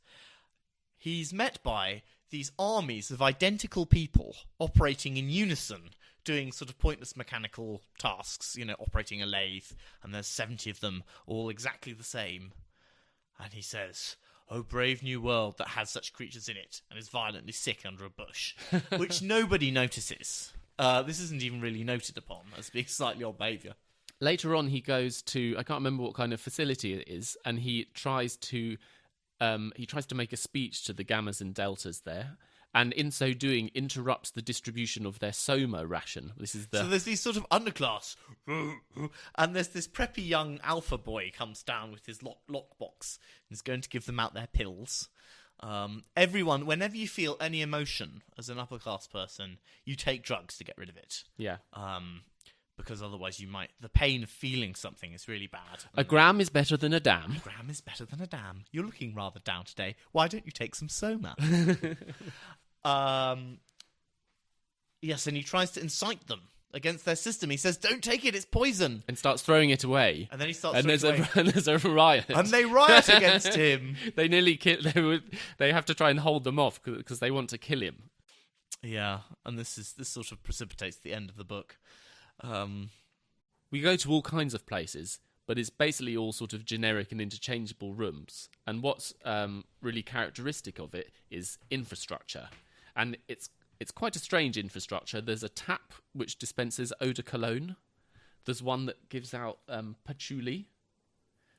he's met by these armies of identical people operating in unison, doing sort of pointless mechanical tasks, operating a lathe, and there's 70 of them, all exactly the same. And he says, "Oh, brave new world that has such creatures in it, and is violently sick under a bush," which nobody notices. This isn't even really noted upon as being slightly odd behaviour. Later on, he goes to, I can't remember what kind of facility it is, and he tries to make a speech to the gammas and deltas there, and in so doing interrupts the distribution of their soma ration. So there's these sort of underclass, and there's this preppy young alpha boy comes down with his lockbox and is going to give them out their pills. Everyone, whenever you feel any emotion as an upper class person, you take drugs to get rid of it. Yeah. Because otherwise the pain of feeling something is really bad. A gram is better than a dam. A gram is better than a dam. You're looking rather down today. Why don't you take some soma? Yes, and he tries to incite them against their system. He says, "Don't take it, it's poison." And starts throwing it away. And then he starts throwing it away. And there's a riot. And they riot against him. They nearly kill. They have to try and hold them off because they want to kill him. Yeah, and this sort of precipitates the end of the book. We go to all kinds of places, but it's basically all sort of generic and interchangeable rooms. And what's really characteristic of it is infrastructure. And it's quite a strange infrastructure. There's a tap which dispenses eau de cologne. There's one that gives out patchouli.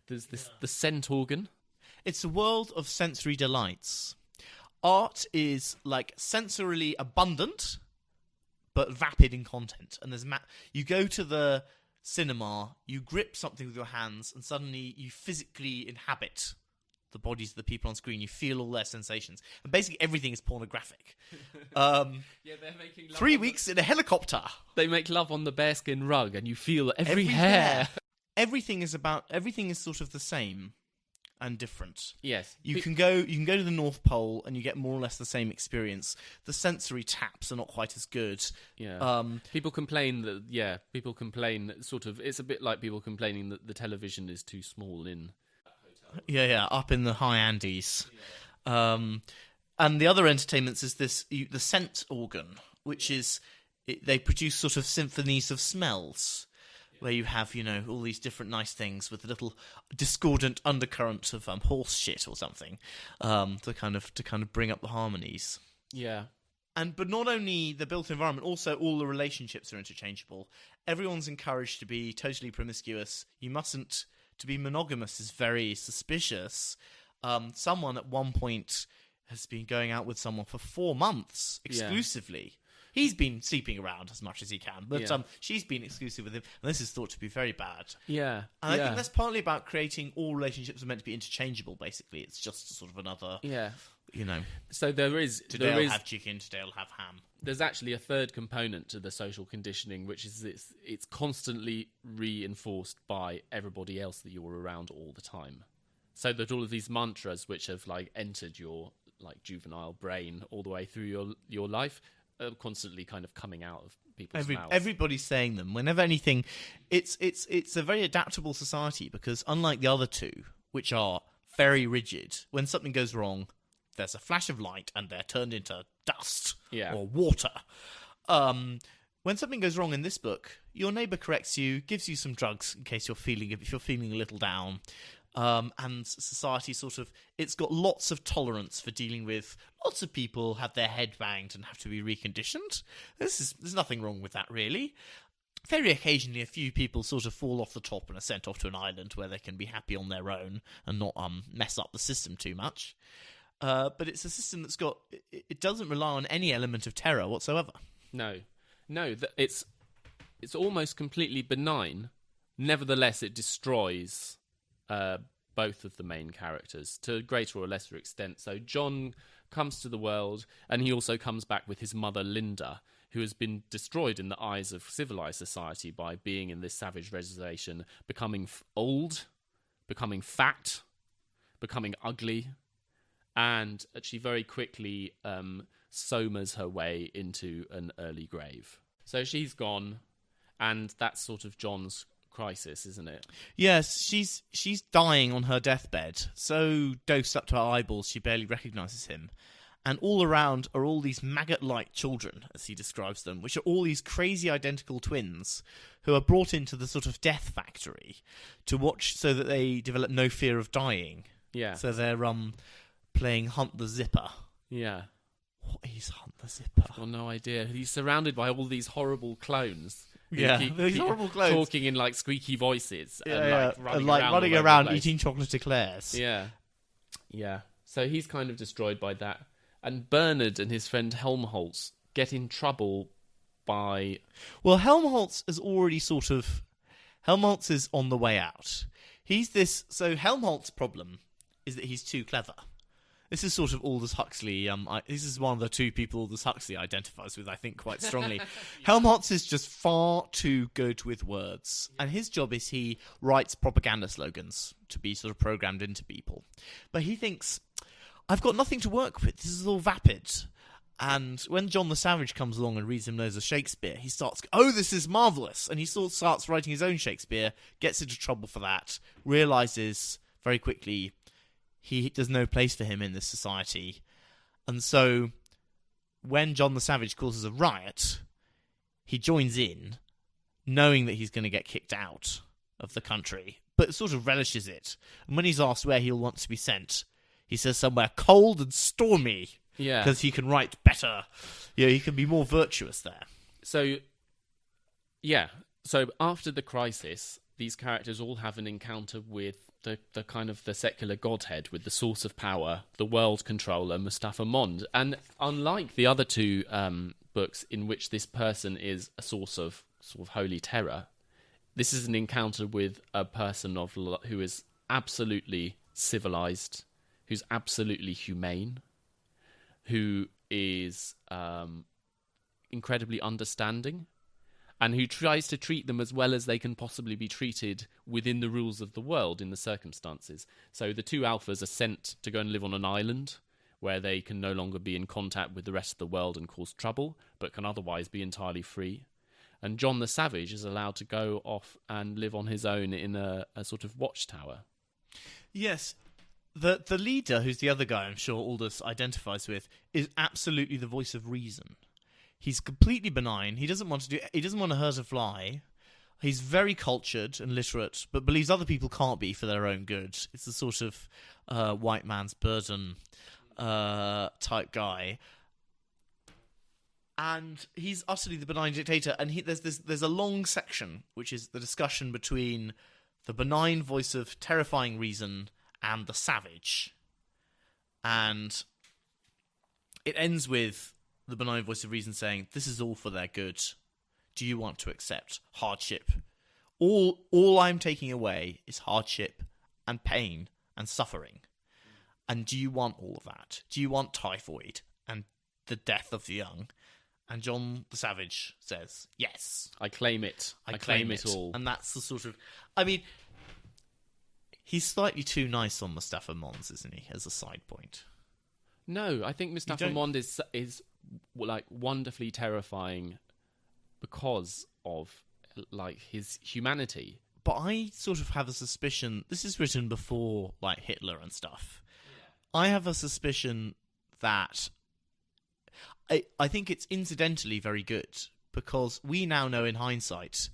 There's the scent organ. It's a world of sensory delights. Art is like sensorily abundant, but vapid in content. And there's you go to the cinema, you grip something with your hands, and suddenly you physically inhabit the bodies of the people on screen. You feel all their sensations. And basically everything is pornographic. They're making love 3 weeks in a helicopter. They make love on the bearskin rug, and you feel every hair. Everything is sort of the same and different. Yes. You can go to the North Pole and you get more or less the same experience. The sensory taps are not quite as good. Yeah. People complain that sort of, it's a bit like people complaining that the television is too small in Yeah, up in the high Andes. Yeah. And the other entertainments is the scent organ, which is they produce sort of symphonies of smells. Where you have, all these different nice things with a little discordant undercurrent of horse shit or something, to kind of bring up the harmonies. Yeah. But not only the built environment, also all the relationships are interchangeable. Everyone's encouraged to be totally promiscuous. To be monogamous is very suspicious. Someone at one point has been going out with someone for 4 months exclusively. Yeah. He's been sleeping around as much as he can, but she's been exclusive with him, and this is thought to be very bad. Yeah. And I think that's partly about creating all relationships are meant to be interchangeable, basically. It's just sort of another... Yeah. So today I'll have chicken, today I'll have ham. There's actually a third component to the social conditioning, which is it's constantly reinforced by everybody else that you're around all the time. So that all of these mantras which have entered your juvenile brain all the way through your life are constantly kind of coming out of people's mouths. Everybody's saying them. Whenever anything, it's a very adaptable society because unlike the other two, which are very rigid, when something goes wrong, there's a flash of light and they're turned into dust or water. When something goes wrong in this book, your neighbour corrects you, gives you some drugs in case if you're feeling a little down. And society it's got lots of tolerance for dealing with lots of people have their head banged and have to be reconditioned. There's nothing wrong with that, really. Very occasionally, a few people sort of fall off the top and are sent off to an island where they can be happy on their own and not mess up the system too much. But it's a system that's it doesn't rely on any element of terror whatsoever. No, it's almost completely benign. Nevertheless, it destroys both of the main characters to a greater or lesser extent. So John comes to the world, and he also comes back with his mother Linda, who has been destroyed in the eyes of civilized society by being in this savage reservation, becoming old, becoming fat, becoming ugly, and she very quickly somas her way into an early grave. So she's gone, and that's sort of John's crisis, isn't it? Yes, she's dying on her deathbed, so dosed up to her eyeballs she barely recognises him. And all around are all these maggot-like children, as he describes them, which are all these crazy identical twins who are brought into the sort of death factory to watch so that they develop no fear of dying. Yeah. So they're playing Hunt the Zipper. Yeah. What is Hunt the Zipper? I've got no idea. He's surrounded by all these horrible clones. Yeah, these horrible clones. Talking in, like, squeaky voices. Yeah, and, like, running around eating chocolate eclairs. Yeah. Yeah. So he's kind of destroyed by that. And Bernard and his friend Helmholtz get in trouble by... Well, Helmholtz is already Helmholtz is on the way out. So Helmholtz's problem is that he's too clever. This is sort of Aldous Huxley. This is one of the two people Aldous Huxley identifies with, I think, quite strongly. Helmholtz is just far too good with words. And his job is he writes propaganda slogans to be sort of programmed into people. But he thinks, I've got nothing to work with. This is all vapid. And when John the Savage comes along and reads him loads of Shakespeare, he starts, oh, this is marvellous. And he sort of starts writing his own Shakespeare, gets into trouble for that, realises very quickly there's no place for him in this society. And so when John the Savage causes a riot, he joins in, knowing that he's going to get kicked out of the country, but sort of relishes it. And when he's asked where he'll want to be sent, he says somewhere cold and stormy. Yeah. Because he can write better. Yeah, he can be more virtuous there. So, yeah. So after the crisis, these characters all have an encounter with the kind of the secular godhead, with the source of power, the world controller, Mustafa Mond. And unlike the other two books in which this person is a source of sort of holy terror, this is an encounter with a person who is absolutely civilized, who's absolutely humane, who is incredibly understanding, and who tries to treat them as well as they can possibly be treated within the rules of the world in the circumstances. So the two alphas are sent to go and live on an island where they can no longer be in contact with the rest of the world and cause trouble, but can otherwise be entirely free. And John the Savage is allowed to go off and live on his own in a sort of watchtower. Yes. The leader, who's the other guy I'm sure Aldous identifies with, is absolutely the voice of reason. He's completely benign. He doesn't want to hurt a fly. He's very cultured and literate, but believes other people can't be for their own good. It's the sort of white man's burden type guy. And he's utterly the benign dictator. And there's a long section, which is the discussion between the benign voice of terrifying reason and the savage. And it ends with the benign voice of reason saying, this is all for their good. Do you want to accept hardship? All I'm taking away is hardship and pain and suffering. And do you want all of that? Do you want typhoid and the death of the young? And John the Savage says, yes. I claim it. I claim it all. And that's the sort of... I mean, he's slightly too nice on Mustafa Mons, isn't he, as a side point? No, I think Mustafa Mond is like wonderfully terrifying because of like his humanity. But I sort of have a suspicion, this is written before like Hitler and stuff. Yeah. I have a suspicion that I think it's incidentally very good, because we now know in hindsight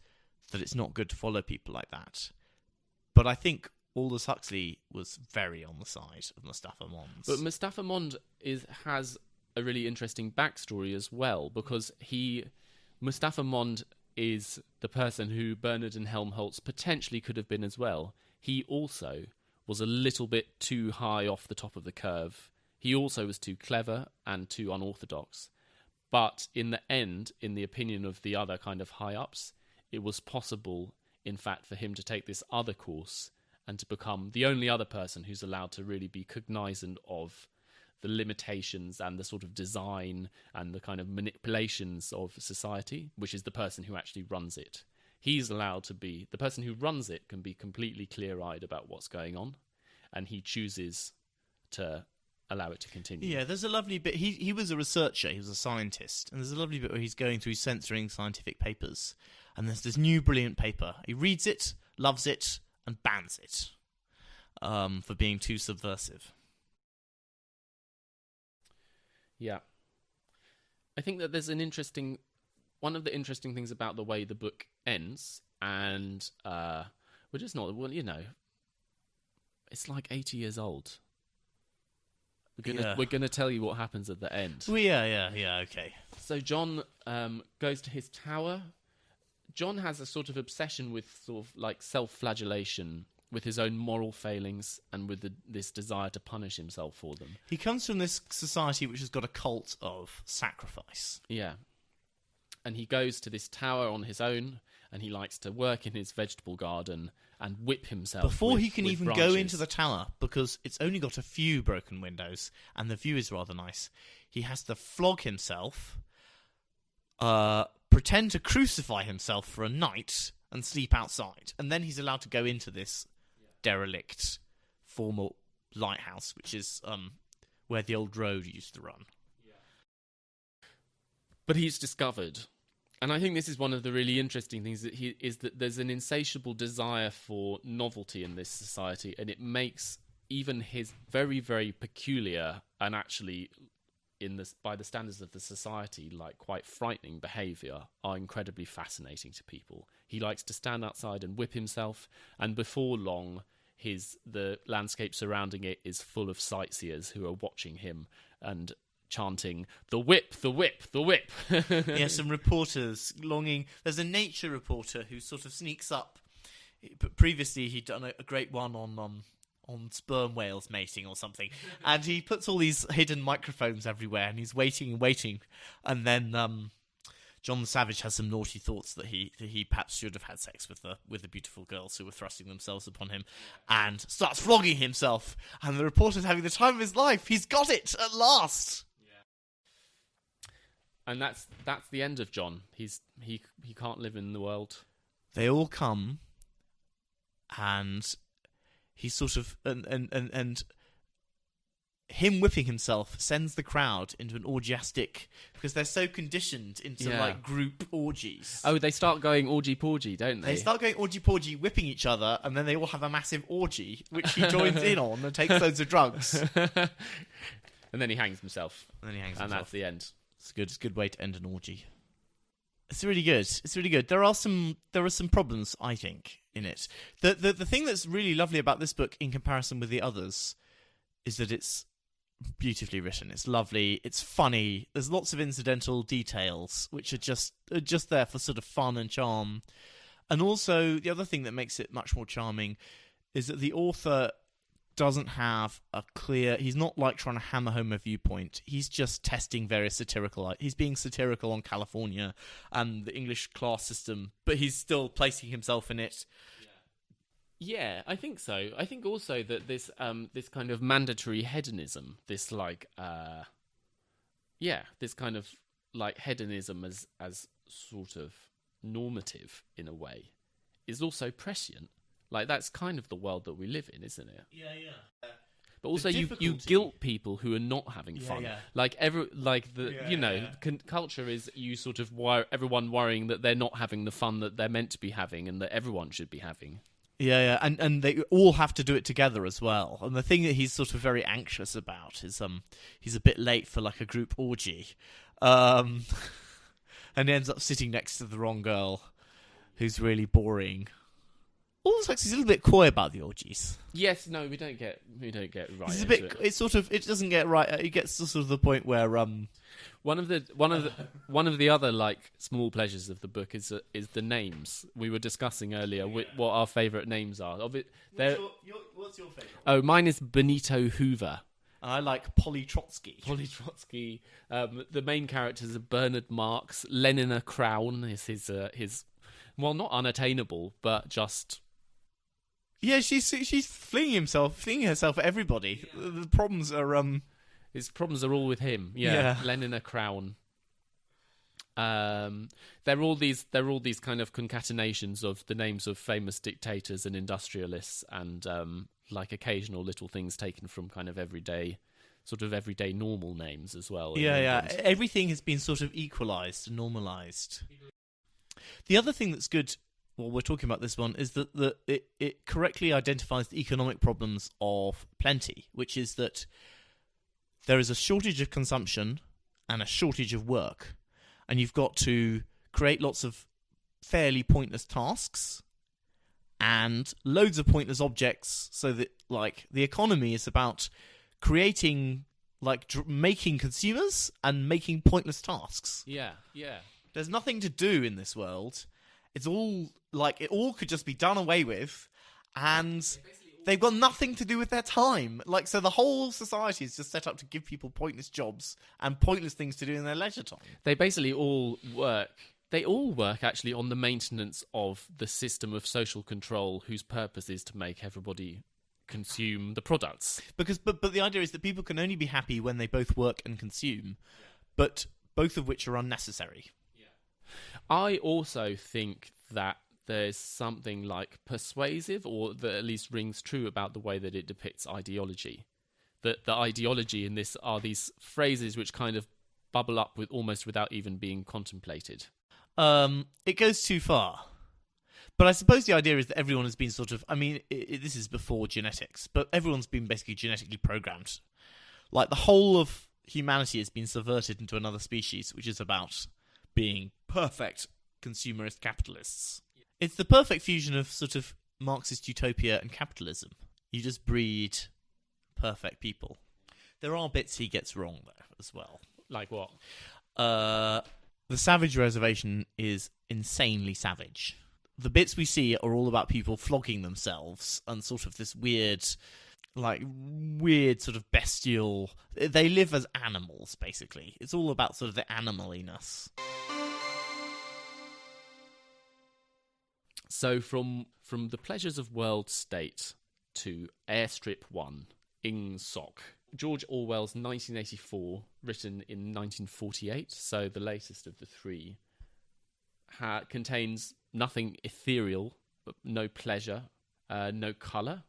that it's not good to follow people like that. But I think Aldous Huxley was very on the side of Mustafa Mond. But Mustafa Mond has a really interesting backstory as well, because Mustafa Mond is the person who Bernard and Helmholtz potentially could have been as well. He also was a little bit too high off the top of the curve. He also was too clever and too unorthodox. But in the end, in the opinion of the other kind of high-ups, it was possible, in fact, for him to take this other course and to become the only other person who's allowed to really be cognizant of the limitations and the sort of design and the kind of manipulations of society, which is the person who actually runs it. He's allowed to be... The person who runs it can be completely clear-eyed about what's going on, and he chooses to allow it to continue. Yeah, there's a lovely bit... He was a researcher, he was a scientist, and there's a lovely bit where he's going through censoring scientific papers, and there's this new brilliant paper. He reads it, loves it, and bans it for being too subversive. Yeah. I think that there's one of the interesting things about the way the book ends, and we're just not, well, it's like 80 years old. We're gonna tell you what happens at the end. Well, yeah, okay. So John goes to his tower. John has a sort of obsession with sort of like self-flagellation, with his own moral failings, and with this desire to punish himself for them. He comes from this society which has got a cult of sacrifice. Yeah. And he goes to this tower on his own, and he likes to work in his vegetable garden and whip himself before he can even branches. go into the tower, because it's only got a few broken windows and the view is rather nice. He has to flog himself, pretend to crucify himself for a night, and sleep outside, and then he's allowed to go into this derelict former lighthouse, which is where the old road used to run. But he's discovered, and I think this is one of the really interesting things, that there's an insatiable desire for novelty in this society, and it makes even his very, very peculiar and actually, by the standards of the society, like quite frightening behaviour, are incredibly fascinating to people. He likes to stand outside and whip himself, and before long, the landscape surrounding it is full of sightseers who are watching him and chanting, "The whip, the whip, the whip." Yeah, some reporters longing. There's a nature reporter who sort of sneaks up. But previously, he'd done a great one on sperm whales mating or something, and he puts all these hidden microphones everywhere, and he's waiting and waiting, and then John the Savage has some naughty thoughts that he perhaps should have had sex with the beautiful girls who were thrusting themselves upon him, and starts flogging himself, and the reporter's having the time of his life. He's got it at last. And that's the end of John. He can't live in the world. They all come, and he sort of and him whipping himself sends the crowd into an orgiastic, because they're so conditioned into like group orgies. Oh, they start going orgy-porgy, don't they? They start going orgy-porgy, whipping each other, and then they all have a massive orgy, which he joins in on and takes loads of drugs. And then he hangs himself. And that's the end. It's a good way to end an orgy. It's really good. There are some problems, I think, in it. The thing that's really lovely about this book in comparison with the others is that it's beautifully written. It's lovely. It's funny. There's lots of incidental details which are just there for sort of fun and charm. And also, the other thing that makes it much more charming is that the author doesn't have a clear... He's not like trying to hammer home a viewpoint. He's just testing various satirical... He's being satirical on California and the English class system, but he's still placing himself in it. Yeah, I think so. I think also that this kind of mandatory hedonism, this kind of like hedonism as sort of normative in a way, is also prescient. Like, that's kind of the world that we live in, isn't it? Yeah. But also, you guilt people who are not having fun. Yeah. Culture is you sort of everyone worrying that they're not having the fun that they're meant to be having and that everyone should be having. Yeah, and they all have to do it together as well. And the thing that he's sort of very anxious about is he's a bit late for like a group orgy, and he ends up sitting next to the wrong girl, who's really boring. Also, he's a little bit coy about the orgies. Yes, no, we don't get right. It's a bit. It's sort of. It doesn't get right. It gets to sort of the point where one of the other like small pleasures of the book is the names. We were discussing earlier what our favourite names are. What's your favourite? Oh, mine is Benito Hoover. I like Polly Trotsky. The main characters are Bernard Marx. Lenin Crown is his well, not unattainable, but just. Yeah, she's flinging herself at everybody. Yeah. The problems are his problems are all with him. Yeah. Lenin Crown. They're all these kind of concatenations of the names of famous dictators and industrialists, and like occasional little things taken from kind of everyday normal names as well. Yeah. Everything has been sort of equalised and normalised. The other thing that's good, while we're talking about this one, is that it correctly identifies the economic problems of plenty, which is that there is a shortage of consumption and a shortage of work, and you've got to create lots of fairly pointless tasks and loads of pointless objects, so that, like, the economy is about creating, like, making consumers and making pointless tasks. Yeah, yeah. There's nothing to do in this world. It's all, like, it all could just be done away with, and they've got nothing to do with their time. Like, so the whole society is just set up to give people pointless jobs and pointless things to do in their leisure time. They basically all work. They all work, actually, on the maintenance of the system of social control whose purpose is to make everybody consume the products. But the idea is that people can only be happy when they both work and consume, but both of which are unnecessary. I also think that there's something, like, persuasive, or that at least rings true about the way that it depicts ideology. That the ideology in this are these phrases which kind of bubble up with almost without even being contemplated. It goes too far. But I suppose the idea is that everyone has been sort of... I mean, this is before genetics, but everyone's been basically genetically programmed. Like, the whole of humanity has been subverted into another species, which is about being perfect consumerist capitalists. It's the perfect fusion of sort of Marxist utopia and capitalism. You just breed perfect people. There are bits he gets wrong, though, as well. Like what? The savage reservation is insanely savage. The bits we see are all about people flogging themselves and sort of this weird sort of bestial... They live as animals, basically. It's all about sort of the animaliness. So from the pleasures of world state to Airstrip 1, Ing Sok. George Orwell's 1984, written in 1948, so the latest of the three, contains nothing ethereal, but no pleasure, no colour,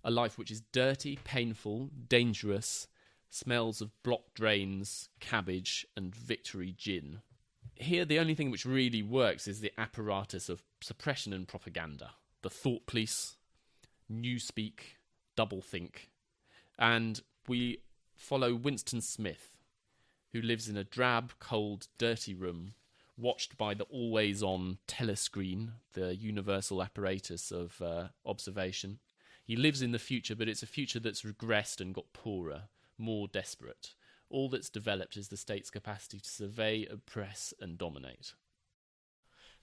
a life which is dirty, painful, dangerous, smells of blocked drains, cabbage, and Victory gin. Here, the only thing which really works is the apparatus of suppression and propaganda. The thought police, newspeak, doublethink. And we follow Winston Smith, who lives in a drab, cold, dirty room, watched by the always-on telescreen, the universal apparatus of observation. He lives in the future, but it's a future that's regressed and got poorer, more desperate. All that's developed is the state's capacity to survey, oppress, and dominate.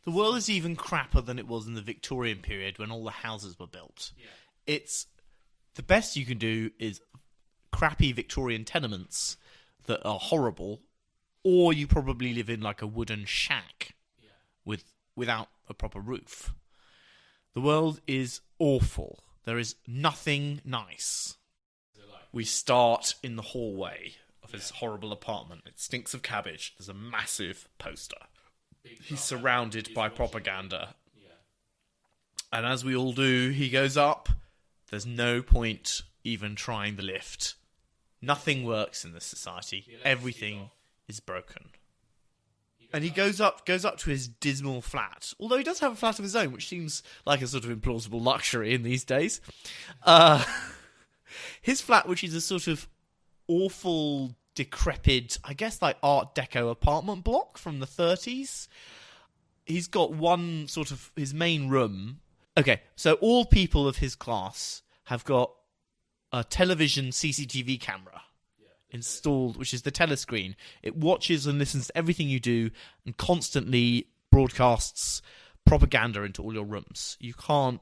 The world is even crapper than it was in the Victorian period when all the houses were built. Yeah. It's... The best you can do is crappy Victorian tenements that are horrible, or you probably live in like a wooden shack without a proper roof. The world is awful. There is nothing nice. We start in the hallway of his horrible apartment. It stinks of cabbage. There's a massive poster. He's surrounded by propaganda. And as we all do, he goes up. There's no point even trying the lift. Nothing works in this society. Everything is broken. And he goes up to his dismal flat. Although he does have a flat of his own, which seems like a sort of implausible luxury in these days. His flat, which is a sort of awful, decrepit, I guess like Art Deco apartment block from the 30s. He's got one sort of his main room. Okay, so all people of his class have got a television CCTV camera installed, which is the telescreen. It watches and listens to everything you do and constantly broadcasts propaganda into all your rooms. You can't...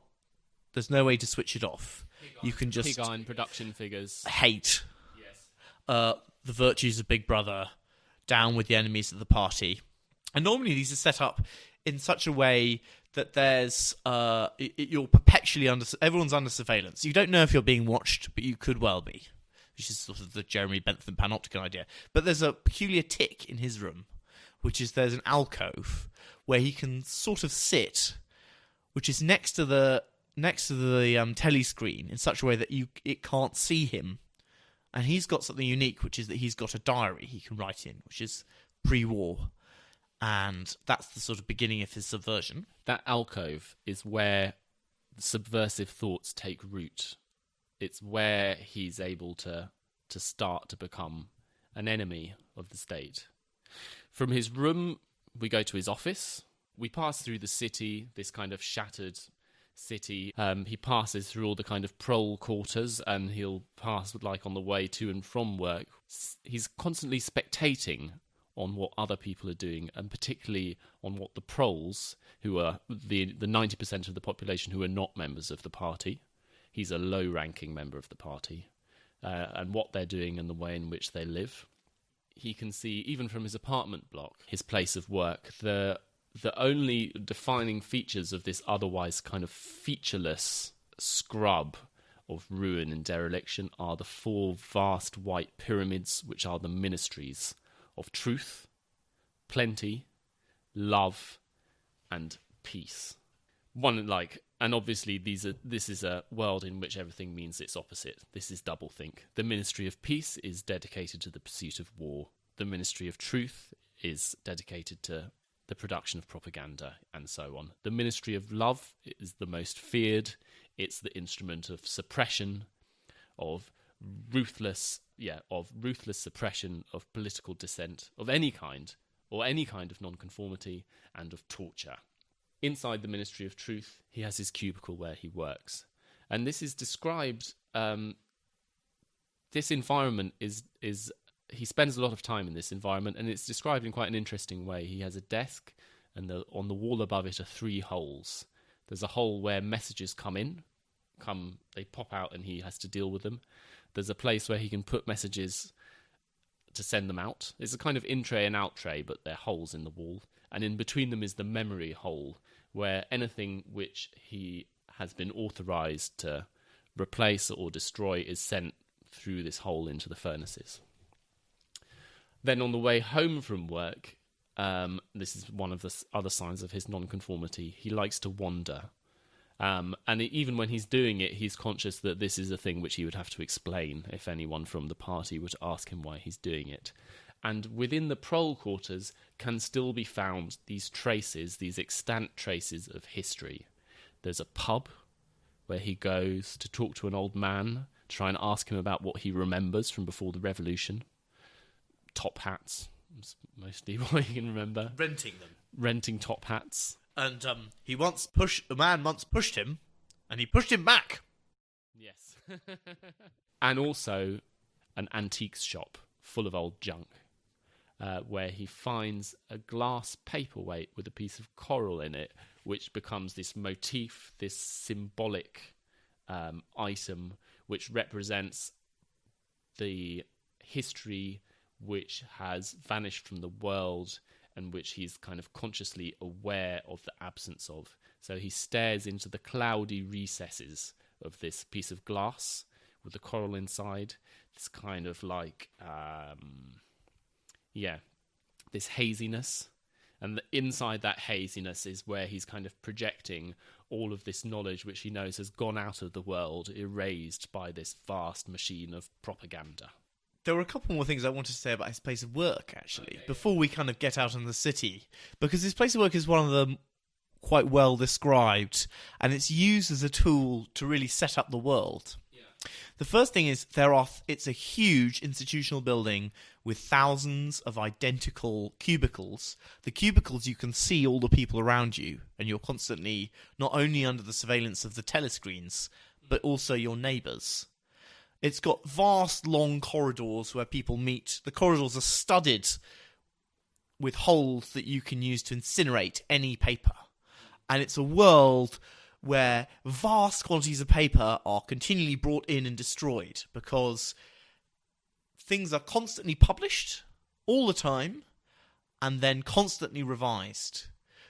There's no way to switch it off. You can just... Pig iron production figures. Hate. Yes. The virtues of Big Brother. Down with the enemies of the party. And normally these are set up in such a way that there's... you're perpetually under... Everyone's under surveillance. You don't know if you're being watched, but you could well be. Which is sort of the Jeremy Bentham panopticon idea. But there's a peculiar tick in his room, which is there's an alcove where he can sort of sit, which is next to the telly screen in such a way that it can't see him. And he's got something unique, which is that he's got a diary he can write in, which is pre-war. And that's the sort of beginning of his subversion. That alcove is where subversive thoughts take root. It's where he's able to start to become an enemy of the state. From his room, we go to his office. We pass through the city, this kind of shattered city. He passes through all the kind of prole quarters, and he'll pass, like, on the way to and from work. He's constantly spectating on what other people are doing, and particularly on what the proles, who are the 90% of the population who are not members of the party. He's a low-ranking member of the party, and what they're doing and the way in which they live. He can see, even from his apartment block, his place of work, the only defining features of this otherwise kind of featureless scrub of ruin and dereliction are the 4 vast white pyramids, which are the ministries of truth, plenty, love, and peace. And obviously this is a world in which everything means its opposite. This is doublethink. The Ministry of Peace is dedicated to the pursuit of war. The Ministry of Truth is dedicated to the production of propaganda, and so on. The Ministry of Love is the most feared. It's the instrument of suppression, of ruthless suppression of political dissent of any kind, or any kind of nonconformity, and of torture. Inside the Ministry of Truth, he has his cubicle where he works. And this is described, this environment is he spends a lot of time in this environment, and it's described in quite an interesting way. He has a desk, and on the wall above it are 3 holes. There's a hole where messages they pop out, and he has to deal with them. There's a place where he can put messages to send them out. It's a kind of in tray and out tray, but they're holes in the wall. And in between them is the memory hole, where anything which he has been authorized to replace or destroy is sent through this hole into the furnaces. Then on the way home from work, this is one of the other signs of his nonconformity, he likes to wander. Even when he's doing it, he's conscious that this is a thing which he would have to explain if anyone from the party were to ask him why he's doing it. And within the prole quarters can still be found these traces, these extant traces of history. There's a pub where he goes to talk to an old man, try and ask him about what he remembers from before the revolution. Top hats, mostly what you can remember. Renting top hats. And a man once pushed him, and he pushed him back. Yes. And also an antiques shop full of old junk, where he finds a glass paperweight with a piece of coral in it, which becomes this motif, this symbolic item, which represents the history which has vanished from the world and which he's kind of consciously aware of the absence of. So he stares into the cloudy recesses of this piece of glass with the coral inside. This kind of like, this haziness. And inside that haziness is where he's kind of projecting all of this knowledge which he knows has gone out of the world, erased by this vast machine of propaganda. There were a couple more things I wanted to say about his place of work, actually, before we kind of get out in the city. Because his place of work is one of them quite well described, and it's used as a tool to really set up the world. The first thing is it's a huge institutional building with thousands of identical cubicles. The cubicles, you can see all the people around you, and you're constantly not only under the surveillance of the telescreens, but also your neighbours. It's got vast, long corridors where people meet. The corridors are studded with holes that you can use to incinerate any paper. And it's a world where vast quantities of paper are continually brought in and destroyed because things are constantly published all the time and then constantly revised.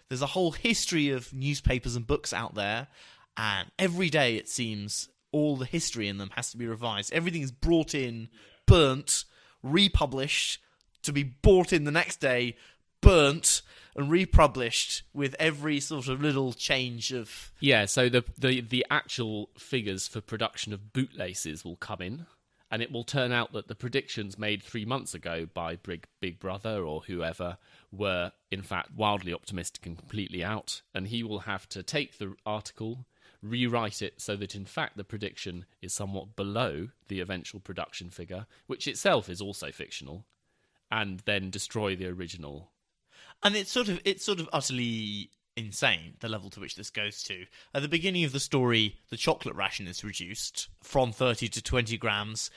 There's a whole history of newspapers and books out there, and every day, it seems, all the history in them has to be revised. Everything is brought in, burnt, republished, to be brought in the next day, burnt, and republished with every sort of little change of... Yeah, so the actual figures for production of bootlaces will come in, and it will turn out that the predictions made 3 months ago by Big Brother or whoever were, in fact, wildly optimistic and completely out, and he will have to take the article, rewrite it so that in fact the prediction is somewhat below the eventual production figure, which itself is also fictional, and then destroy the original. And it's sort of utterly insane, the level to which this goes to. At the beginning of the story, the chocolate ration is reduced from 30 to 20 grams,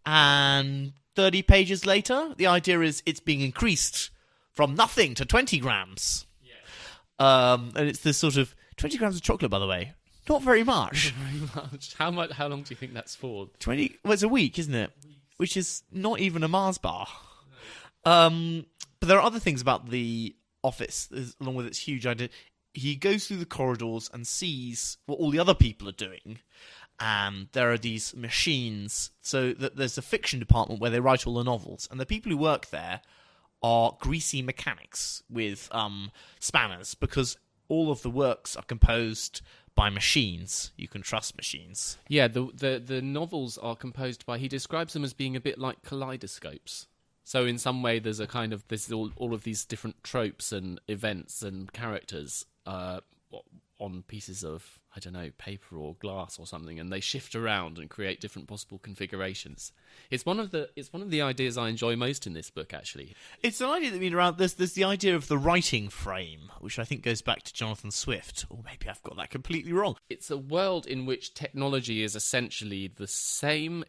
and 30 pages later, the idea is it's being increased from nothing to 20 grams. Yeah. And it's this sort of 20 grams of chocolate, by the way. Not very much. Not very much. How long do you think that's for? 20. Well, it's a week, isn't it? Which is not even a Mars bar. No. But there are other things about the office, along with its huge idea. He goes through the corridors and sees what all the other people are doing. And there are these machines. So that there's a fiction department where they write all the novels. And the people who work there are greasy mechanics with spanners, because all of the works are composed by machines. You can trust machines. Yeah, the novels are composed by... He describes them as being a bit like kaleidoscopes. So in some way, there's all of these different tropes and events and characters on pieces of, I don't know, paper or glass or something, and they shift around and create different possible configurations. It's one of the ideas I enjoy most in this book, actually. It's an idea that's been around. There's the idea of the writing frame, which I think goes back to Jonathan Swift, or maybe I've got that completely wrong. It's a world in which technology is essentially the same,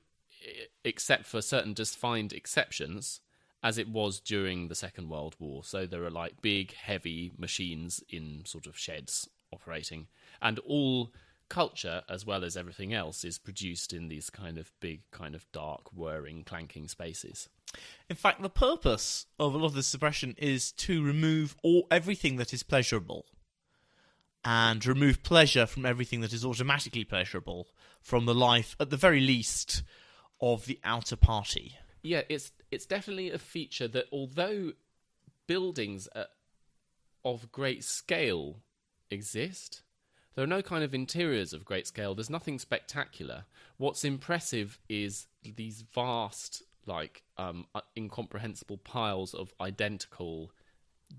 except for certain defined exceptions, as it was during the Second World War. So there are like big, heavy machines in sort of sheds operating, and all culture, as well as everything else, is produced in these kind of big, kind of dark, whirring, clanking spaces. In fact, the purpose of a lot of this suppression is to remove everything that is pleasurable, and remove pleasure from everything that is automatically pleasurable from the life, at the very least, of the outer party. Yeah, it's definitely a feature that, although buildings of great scale exist, there are no kind of interiors of great scale. There's nothing spectacular. What's impressive is these vast, like, incomprehensible piles of identical,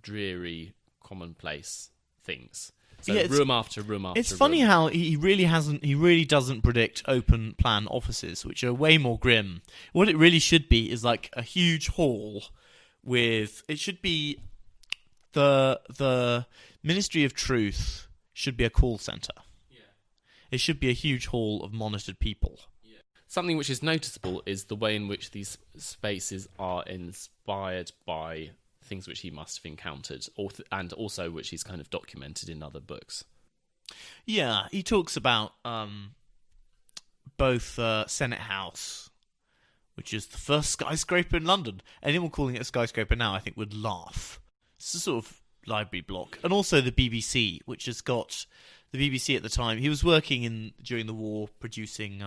dreary, commonplace things. So yeah, room after room after room. It's funny how he really doesn't predict open plan offices, which are way more grim. What it really should be is like a huge hall with, it should be the Ministry of Truth should be a call centre. Yeah. It should be a huge hall of monitored people. Yeah. Something which is noticeable is the way in which these spaces are inspired by things which he must have encountered, and also which he's kind of documented in other books. Yeah, he talks about both Senate House, which is the first skyscraper in London. Anyone calling it a skyscraper now, I think, would laugh. It's a sort of library block. And also the BBC, which has got... The BBC at the time, he was working during the war, producing...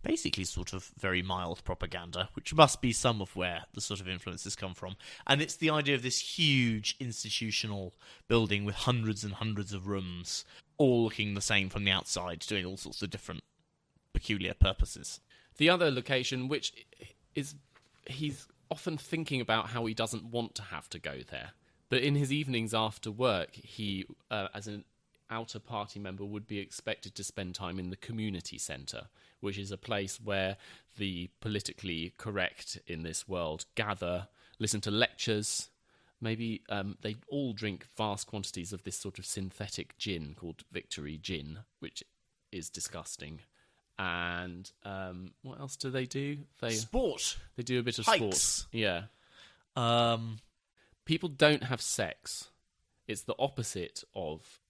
basically sort of very mild propaganda, which must be some of where the sort of influences come from. And it's the idea of this huge institutional building with hundreds and hundreds of rooms, all looking the same from the outside, doing all sorts of different peculiar purposes. The other location, which is... He's often thinking about how he doesn't want to have to go there. But in his evenings after work, he, as an outer party member, would be expected to spend time in the community centre, which is a place where the politically correct in this world gather, listen to lectures. Maybe they all drink vast quantities of this sort of synthetic gin called Victory Gin, which is disgusting. And what else do they do? Sport. They do a bit of Hikes. Sport. Yeah. People don't have sex. It's the opposite of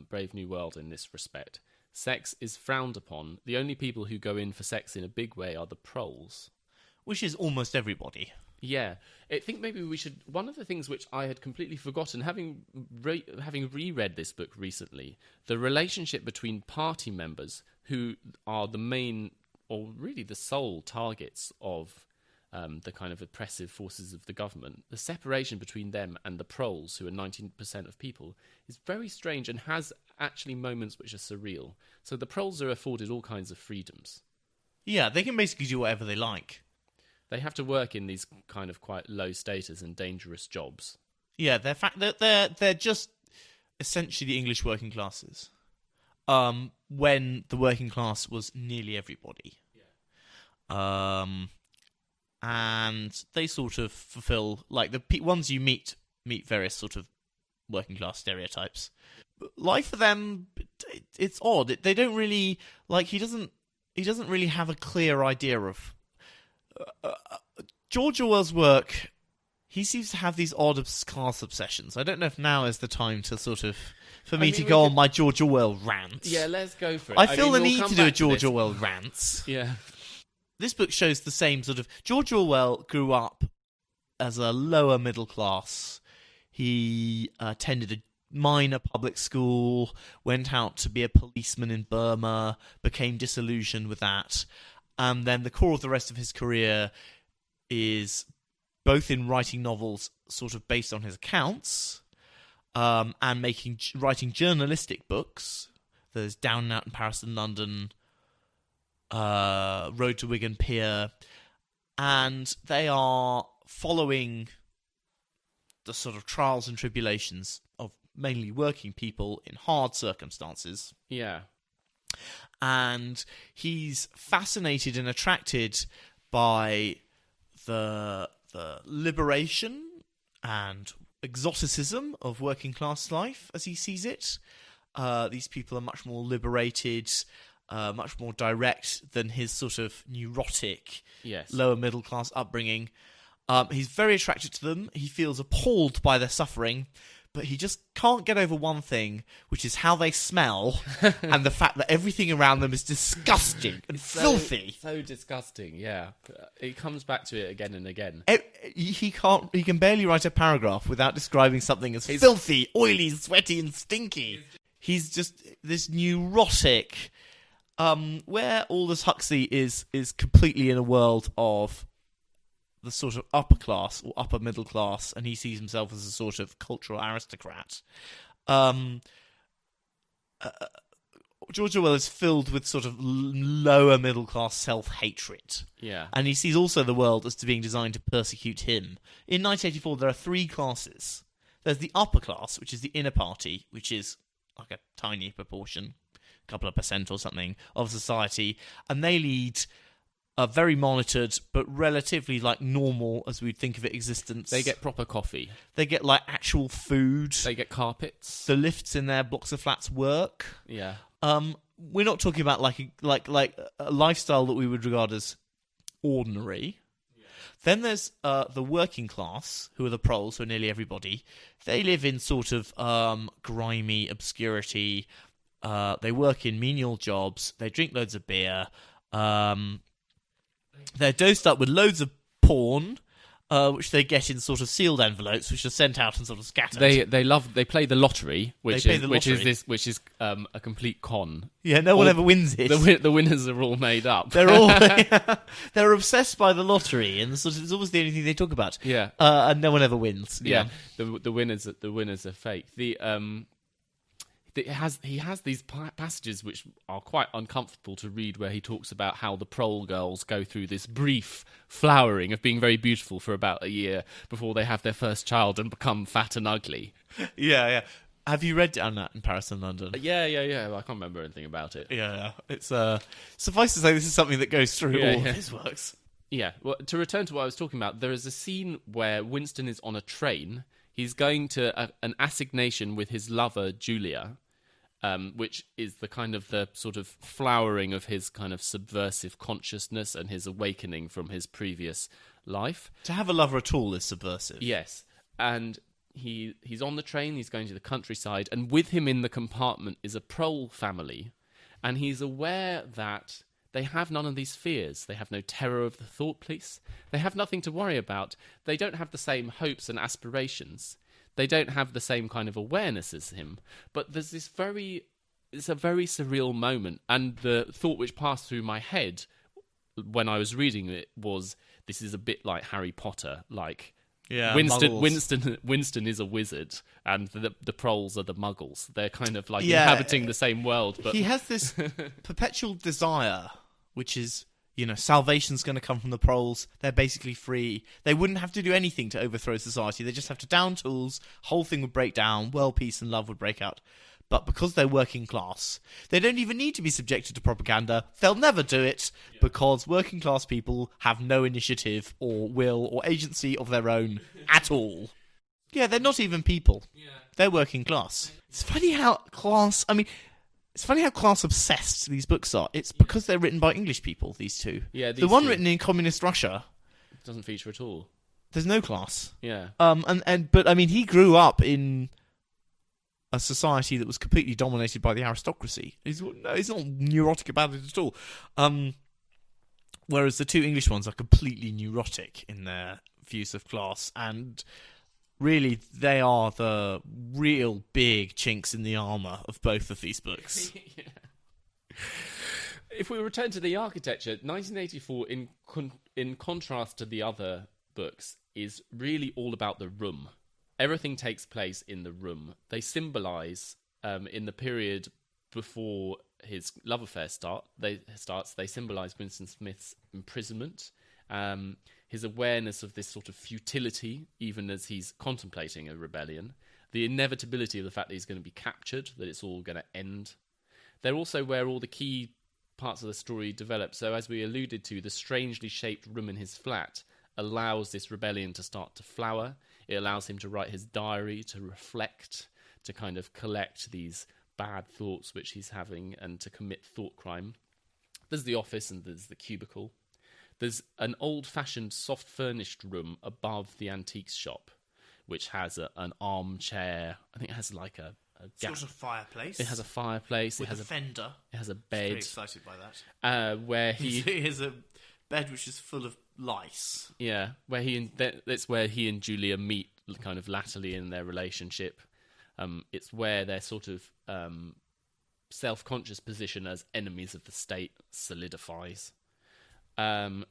Brave New World in this respect. Sex is frowned upon. The only people who go in for sex in a big way are the proles. Which is almost everybody. Yeah. I think maybe we should... One of the things which I had completely forgotten, having reread this book recently, the relationship between party members who are the main, or really the sole targets of the kind of oppressive forces of the government, the separation between them and the proles, who are 19% of people, is very strange and has actually moments which are surreal. So the proles are afforded all kinds of freedoms. Yeah, they can basically do whatever they like. They have to work in these kind of quite low status and dangerous jobs. Yeah, they're just essentially the English working classes. when the working class was nearly everybody. And they sort of fulfill, like, the ones you meet various sort of working class stereotypes. Life for them, it's odd. They don't really, like, he doesn't really have a clear idea of George Orwell's work. He seems to have these odd class obsessions. I don't know if now is the time to sort of for me to go on my George Orwell rant. Yeah, let's go for it. I feel the need to do a George Orwell rant. Yeah. This book shows the same sort of... George Orwell grew up as a lower middle class. He attended a minor public school, went out to be a policeman in Burma, became disillusioned with that. And then the core of the rest of his career is both in writing novels sort of based on his accounts and writing journalistic books. There's Down and Out in Paris and London... Road to Wigan Pier, and they are following the sort of trials and tribulations of mainly working people in hard circumstances. Yeah. And he's fascinated and attracted by the liberation and exoticism of working class life as he sees it. These people are much more liberated, much more direct than his sort of neurotic, lower middle class upbringing. He's very attracted to them. He feels appalled by their suffering, but he just can't get over one thing, which is how they smell and the fact that everything around them is disgusting and filthy. So disgusting, yeah. He comes back to it again and again. He can barely write a paragraph without describing something as filthy, oily, sweaty, and stinky. He's just this neurotic... where Aldous Huxley is completely in a world of the sort of upper class or upper middle class, and he sees himself as a sort of cultural aristocrat. George Orwell is filled with sort of lower middle class self-hatred. Yeah. And he sees also the world as being designed to persecute him. In 1984, there are three classes. There's the upper class, which is the inner party, which is like a tiny proportion, couple of percent or something of society, and they lead a very monitored but relatively like normal, as we'd think of it, existence. They get proper coffee. They get like actual food. They get carpets. The lifts in their blocks of flats work. Yeah. We're not talking about like a lifestyle that we would regard as ordinary. Yeah. Then there's the working class, who are the proles, who are nearly everybody. They live in sort of grimy obscurity. They work in menial jobs. They drink loads of beer. They're dosed up with loads of porn, which they get in sort of sealed envelopes, which are sent out and sort of scattered. They play the lottery, which is a complete con. Yeah, no one ever wins it. The winners are all made up. They're obsessed by the lottery, and sort of, it's always the only thing they talk about. Yeah, and no one ever wins. Yeah, the winners are fake. He has these passages which are quite uncomfortable to read, where he talks about how the prole girls go through this brief flowering of being very beautiful for about a year before they have their first child and become fat and ugly. Yeah. Have you read Down That in Paris and London? Yeah. I can't remember anything about it. Yeah. It's suffice to say, this is something that goes through all of his works. Yeah. Well, to return to what I was talking about, there is a scene where Winston is on a train. He's going to an assignation with his lover Julia. Which is the kind of the sort of flowering of his kind of subversive consciousness and his awakening from his previous life. To have a lover at all is subversive. Yes. And he's on the train, he's going to the countryside, and with him in the compartment is a prole family. And he's aware that they have none of these fears. They have no terror of the thought police. They have nothing to worry about. They don't have the same hopes and aspirations. They don't have the same kind of awareness as him. But there's it's a very surreal moment. And the thought which passed through my head when I was reading it was, this is a bit like Harry Potter. Like, Winston is a wizard, and the proles are the muggles. They're kind of like inhabiting the same world. But he has this perpetual desire, which is... salvation's going to come from the proles. They're basically free. They wouldn't have to do anything to overthrow society. They just have to down tools. Whole thing would break down. World peace and love would break out. But because they're working class, they don't even need to be subjected to propaganda. They'll never do it because working class people have no initiative or will or agency of their own at all. Yeah, they're not even people. Yeah. They're working class. It's funny how class obsessed these books are. It's because they're written by English people, these two. Yeah, the one written in communist Russia doesn't feature at all. There's no class. Yeah. But I mean, he grew up in a society that was completely dominated by the aristocracy. He's not neurotic about it at all. Whereas the two English ones are completely neurotic in their views of class, and really they are the real big chinks in the armour of both of these books. Yeah. If we return to the architecture, 1984, in contrast to the other books, is really all about the room. Everything takes place in the room. They symbolise, in the period before his love affair starts, they symbolise Winston Smith's imprisonment, his awareness of this sort of futility, even as he's contemplating a rebellion, the inevitability of the fact that he's going to be captured, that it's all going to end. They're also where all the key parts of the story develop. So as we alluded to, the strangely shaped room in his flat allows this rebellion to start to flower. It allows him to write his diary, to reflect, to kind of collect these bad thoughts which he's having and to commit thought crime. There's the office and there's the cubicle. There's an old-fashioned soft-furnished room above the antiques shop, which has an armchair. I think it has like a sort of fireplace. It has a fireplace. With it has a fender. It has a bed. Very excited by that. Where he has a bed which is full of lice. Yeah, that's where he and Julia meet, kind of latterly in their relationship. It's where their sort of self-conscious position as enemies of the state solidifies. And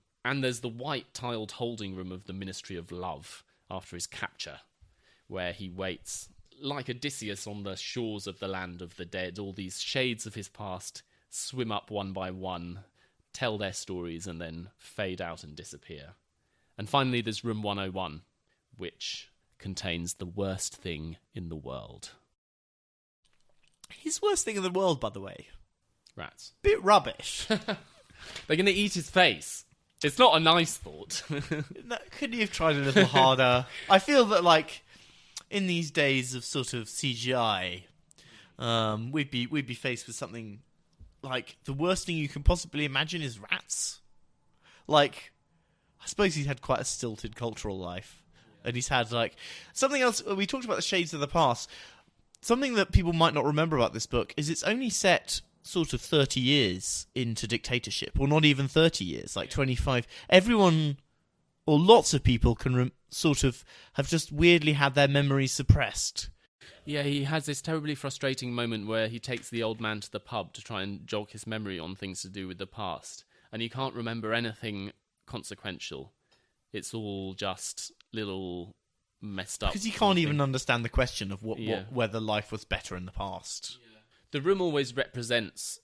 there's the white tiled holding room of the Ministry of Love after his capture, where he waits like Odysseus on the shores of the land of the dead. All these shades of his past swim up one by one, tell their stories, and then fade out and disappear. And finally, there's Room 101, which contains the worst thing in the world. His worst thing in the world, by the way. Rats. Bit rubbish. They're going to eat his face. It's not a nice thought. No, couldn't you have tried a little harder? I feel that, like, in these days of sort of CGI, we'd be faced with something like the worst thing you can possibly imagine is rats. Like, I suppose he's had quite a stilted cultural life, and he's had like something else. We talked about the shades of the past. Something that people might not remember about this book is it's only set sort of 30 years into dictatorship, or not even 30 years, like 25. Everyone, or lots of people, can sort of have just weirdly had their memories suppressed. Yeah, he has this terribly frustrating moment where he takes the old man to the pub to try and jog his memory on things to do with the past, and he can't remember anything consequential. It's all just little messed up. Because he can't even understand the question of whether life was better in the past. Yeah. The room always represents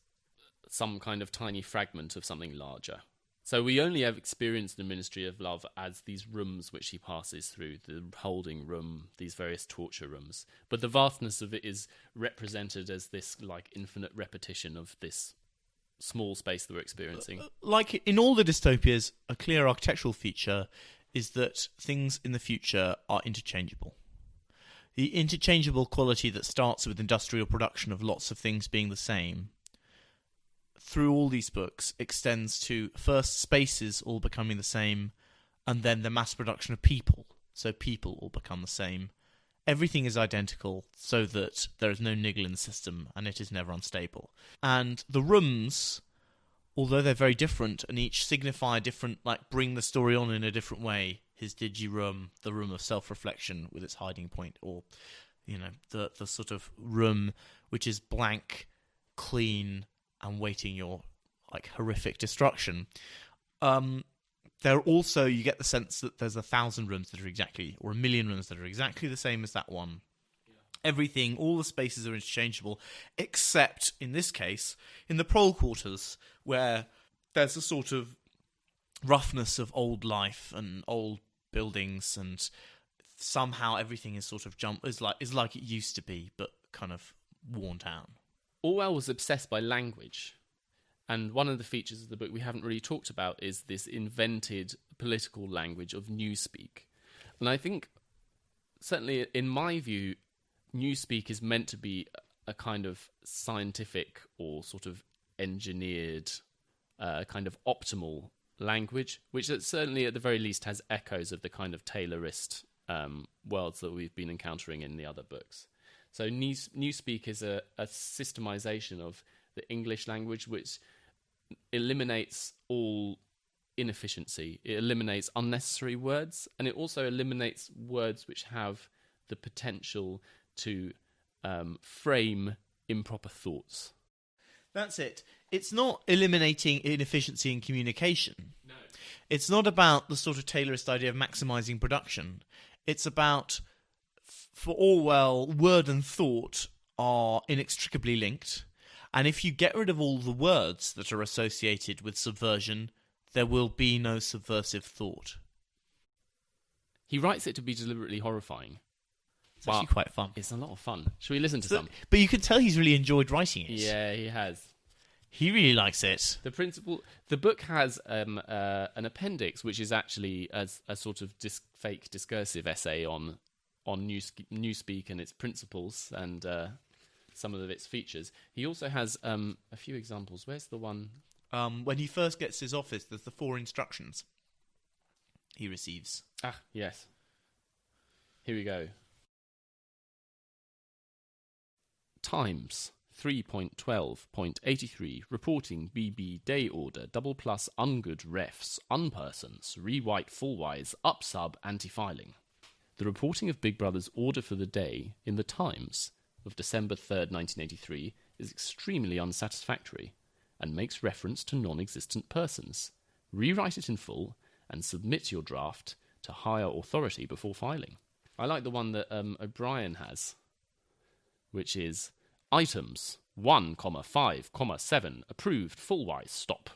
some kind of tiny fragment of something larger. So we only have experienced the Ministry of Love as these rooms which he passes through, the holding room, these various torture rooms. But the vastness of it is represented as this like infinite repetition of this small space that we're experiencing. Like in all the dystopias, a clear architectural feature is that things in the future are interchangeable. The interchangeable quality that starts with industrial production of lots of things being the same, through all these books, extends to first spaces all becoming the same, and then the mass production of people, so people all become the same. Everything is identical, so that there is no niggle in the system, and it is never unstable. And the rooms, although they're very different, and each signify a different, like, bring the story on in a different way. His digi-room, the room of self-reflection with its hiding point, or, you know, the sort of room which is blank, clean, and waiting your, like, horrific destruction. There also, you get the sense that there's 1,000 rooms that are exactly, or 1,000,000 rooms that are exactly the same as that one. Yeah. Everything, all the spaces are interchangeable, except, in this case, in the prole quarters, where there's a sort of roughness of old life and old buildings, and somehow everything is sort of is like it used to be, but kind of worn down. Orwell was obsessed by language. And one of the features of the book we haven't really talked about is this invented political language of newspeak. And I think, certainly in my view, newspeak is meant to be a kind of scientific or sort of engineered, kind of optimal language, which certainly at the very least has echoes of the kind of Taylorist worlds that we've been encountering in the other books. So newspeak is a systemization of the English language, which eliminates all inefficiency. It eliminates unnecessary words, and it also eliminates words which have the potential to frame improper thoughts. That's it. It's not eliminating inefficiency in communication. No. It's not about the sort of Taylorist idea of maximising production. It's about, for Orwell, word and thought are inextricably linked. And if you get rid of all the words that are associated with subversion, there will be no subversive thought. He writes it to be deliberately horrifying. It's actually quite fun. It's a lot of fun. Shall we listen to some? But you can tell he's really enjoyed writing it. Yeah, he has. He really likes it. The book has an appendix, which is actually a sort of fake discursive essay on newspeak and its principles and some of its features. He also has a few examples. Where's the one? When he first gets to his office, there's the 4 instructions he receives. Ah, yes. Here we go. Times 3.12.83 reporting BB day order double plus ungood refs unpersons rewrite fullwise upsub anti-filing. The reporting of Big Brother's order for the day in the Times of December 3rd, 1983 is extremely unsatisfactory and makes reference to non-existent persons. Rewrite it in full and submit your draft to higher authority before filing. I like the one that O'Brien has, which is items 1,5,7 approved fullwise stop.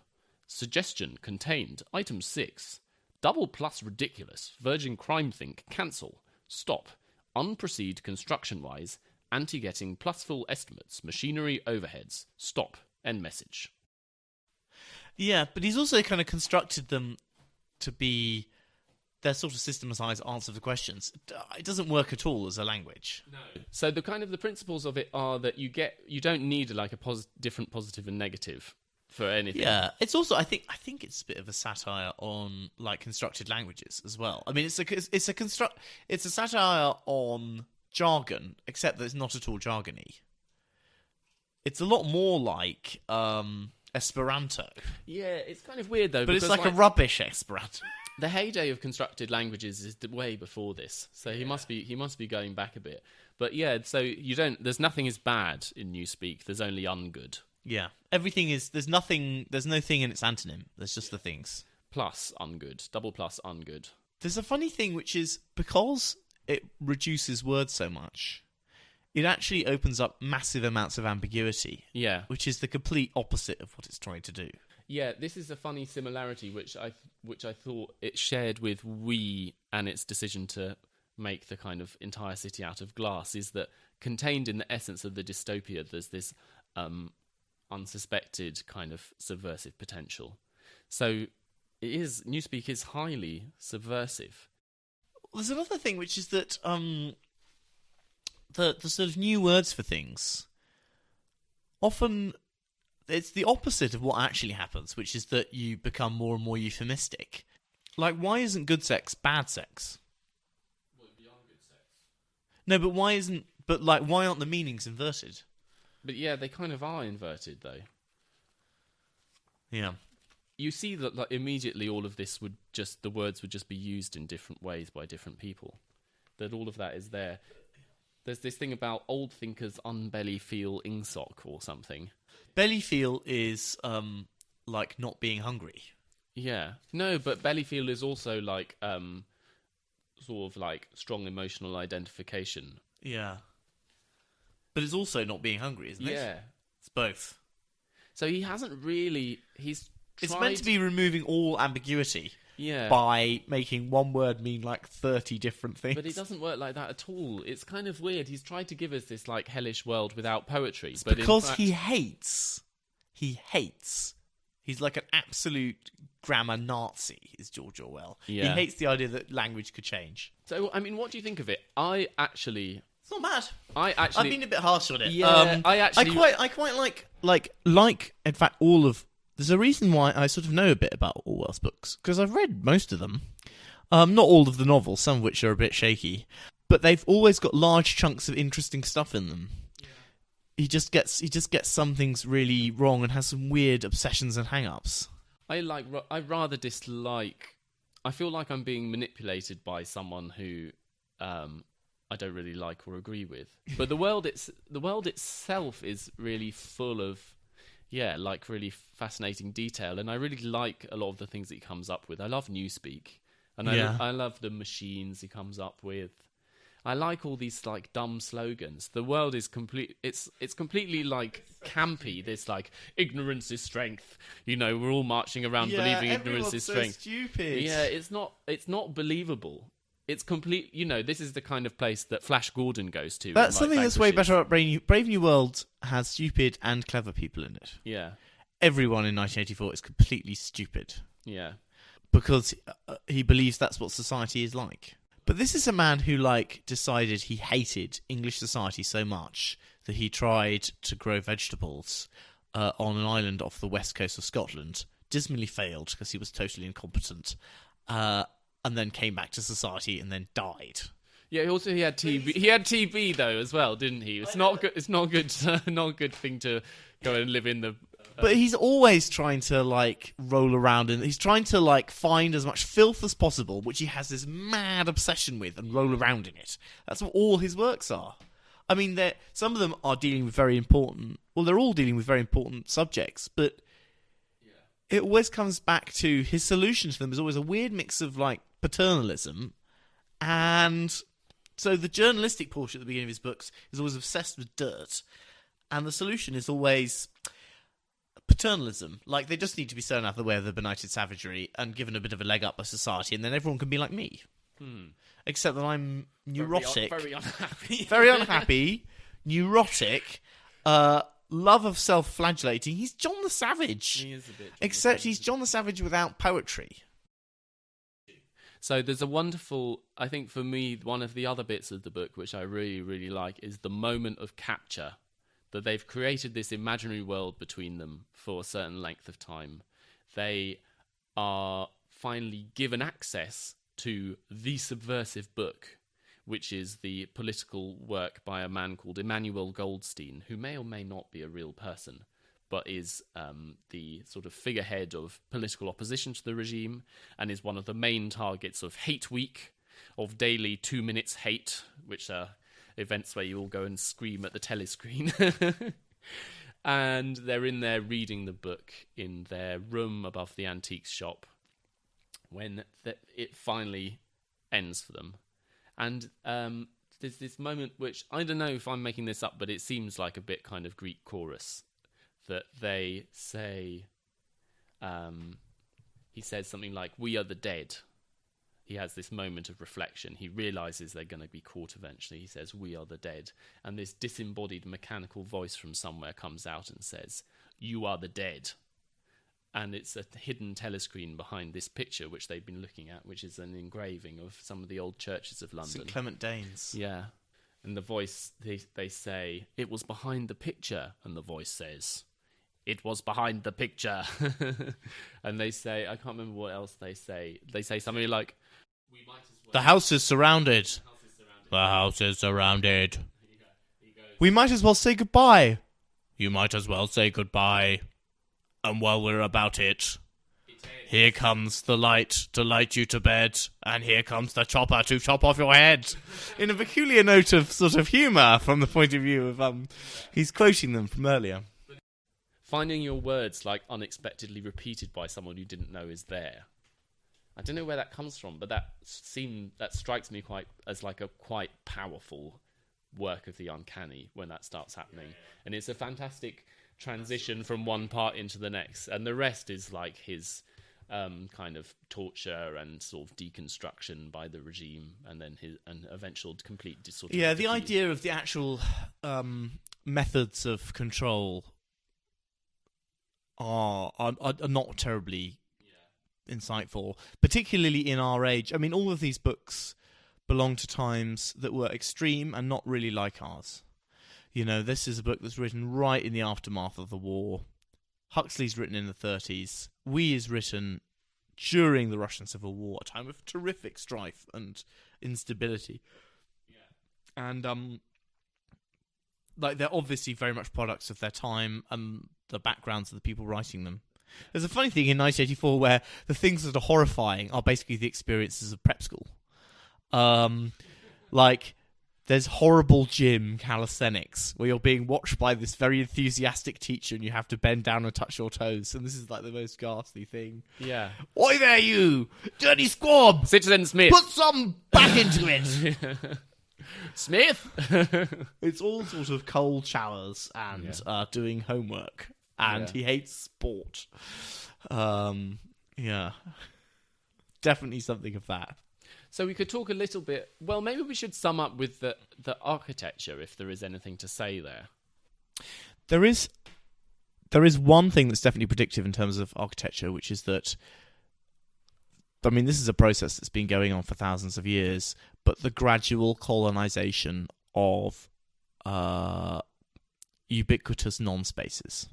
Suggestion contained item 6 double plus ridiculous Virgin Crime Think cancel stop unproceed construction wise anti-getting plus full estimates machinery overheads stop end message. Yeah, but he's also kind of constructed them to be their sort of systematized answer to questions. It doesn't work at all as a language. No. So the principles of it are that you don't need like a different positive and negative for anything. Yeah, it's also I think it's a bit of a satire on like constructed languages as well. I mean, it's a satire on jargon, except that it's not at all jargony. It's a lot more like Esperanto. Yeah, it's kind of weird though. But it's like a rubbish Esperanto. The heyday of constructed languages is way before this, so he must be going back a bit. But yeah, so there's nothing is bad in newspeak. There's only ungood. Yeah, everything is. There's no thing in its antonym. There's just the things. Plus ungood, double plus ungood. There's a funny thing, which is because it reduces words so much, it actually opens up massive amounts of ambiguity. Yeah, which is the complete opposite of what it's trying to do. Yeah, this is a funny similarity which I thought it shared with We and its decision to make the kind of entire city out of glass, is that contained in the essence of the dystopia there's this unsuspected kind of subversive potential. So newspeak is highly subversive. There's another thing, which is that the sort of new words for things often it's the opposite of what actually happens, which is that you become more and more euphemistic. Like, why isn't good sex bad sex? Well, beyond good sex. No, but why aren't the meanings inverted? But yeah, they kind of are inverted, though. Yeah. You see that like, immediately all of this the words would just be used in different ways by different people. That all of that is there. There's this thing about old thinkers unbelly feel ingsoc or something. Belly feel is like not being hungry. Yeah. No, but belly feel is also like sort of like strong emotional identification. Yeah. But it's also not being hungry, isn't it? Yeah. It's both. So he hasn't really... It's meant to be removing all ambiguity. Yeah. by making one word mean like 30 different things. But it doesn't work like that at all. It's kind of weird. He's tried to give us this like hellish world without poetry. It's but because in fact... he hates. He's like an absolute grammar Nazi, is George Orwell. Yeah. He hates the idea that language could change. So, I mean, what do you think of it? It's not bad. I've I've been a bit harsh on it. Yeah, I quite like. In fact, all of. There's a reason why I sort of know a bit about Orwell's books because I've read most of them. Not all of the novels, some of which are a bit shaky, but they've always got large chunks of interesting stuff in them. Yeah. He just gets some things really wrong and has some weird obsessions and hang-ups. I rather dislike. I feel like I'm being manipulated by someone who I don't really like or agree with. But the world itself is really full of like really fascinating detail, and I really like a lot of the things that he comes up with. I love Newspeak, and I love the machines he comes up with. I like all these like dumb slogans. The world is complete. It's completely like campy. This like ignorance is strength. You know, we're all marching around believing ignorance is strength. So stupid. Yeah, it's not believable. It's complete. You know, this is the kind of place that Flash Gordon goes to. That's something that's way better at Brave New World has stupid and clever people in it. Yeah. Everyone in 1984 is completely stupid. Yeah. Because he believes that's what society is like. But this is a man who, like, decided he hated English society so much that he tried to grow vegetables on an island off the west coast of Scotland. Dismally failed because he was totally incompetent. And then came back to society and then died. Yeah, he had TB. He had TB though as well, didn't he? It's not good. It's not good. Not a good thing to go and live in the. But he's always trying to like roll around and he's trying to like find as much filth as possible, which he has this mad obsession with, and roll around in it. That's what all his works are. I mean, some of them are dealing with very important. Well, they're all dealing with very important subjects, but it always comes back to his solution to them is always a weird mix of like paternalism, and so the journalistic portion at the beginning of his books is always obsessed with dirt, and the solution is always paternalism. Like, they just need to be thrown out of the way of the benighted savagery and given a bit of a leg up by society, and then everyone can be like me. Except that I'm neurotic, very unhappy, very unhappy, neurotic, love of self-flagellating. He's John the Savage. He is a bit. Except he's John the Savage without poetry. So there's a wonderful, I think for me, one of the other bits of the book which I really, really like is the moment of capture, that they've created this imaginary world between them for a certain length of time. They are finally given access to the subversive book, which is the political work by a man called Emmanuel Goldstein, who may or may not be a real person, but is the sort of figurehead of political opposition to the regime and is one of the main targets of Hate Week, of daily 2 minutes hate, which are events where you all go and scream at the telescreen. And they're in there reading the book in their room above the antiques shop when it finally ends for them. And there's this moment which, I don't know if I'm making this up, but it seems like a bit kind of Greek chorus, that they say, he says something like, "We are the dead." He has this moment of reflection. He realises they're going to be caught eventually. He says, "We are the dead." And this disembodied mechanical voice from somewhere comes out and says, "You are the dead." And it's a hidden telescreen behind this picture which they've been looking at, which is an engraving of some of the old churches of London. St. Clement Danes. Yeah. And the voice, they say, "It was behind the picture." And the voice says, "It was behind the picture." And they say, I can't remember what else they say. They say something like, "We might as well." The house is surrounded. The house is surrounded. He goes, "We might as well say goodbye." "You might as well say goodbye. And while we're about it, here comes the light to light you to bed, and here comes the chopper to chop off your head." In a peculiar note of sort of humour from the point of view of he's quoting them from earlier. Finding your words like unexpectedly repeated by someone you didn't know is there. I don't know where that comes from, but that strikes me quite as like a quite powerful work of the uncanny when that starts happening. And it's a fantastic transition from one part into the next, and the rest is like his kind of torture and sort of deconstruction by the regime, and then an eventual complete sort of the defeat. idea of the actual methods of control are not terribly insightful, particularly in our age. I mean, all of these books belong to times that were extreme and not really like ours. This is a book that's written right in the aftermath of the war. Huxley's written in the 30s. is written during the Russian Civil War, a time of terrific strife and instability. Yeah. And they're obviously very much products of their time and the backgrounds of the people writing them. There's a funny thing in 1984 where the things that are horrifying are basically the experiences of prep school. There's horrible gym calisthenics where you're being watched by this very enthusiastic teacher and you have to bend down and touch your toes. And this is the most ghastly thing. Yeah. Oi there, you! Dirty squab! Citizen Smith! Put some back into it! Smith! It's all sort of cold showers and doing homework. And he hates sport. Definitely something of that. So we could talk a little bit. Well, maybe we should sum up with the architecture, if there is anything to say there. There is one thing that's definitely predictive in terms of architecture, which is that, I mean, this is a process that's been going on for thousands of years, but the gradual colonization of ubiquitous non-spaces.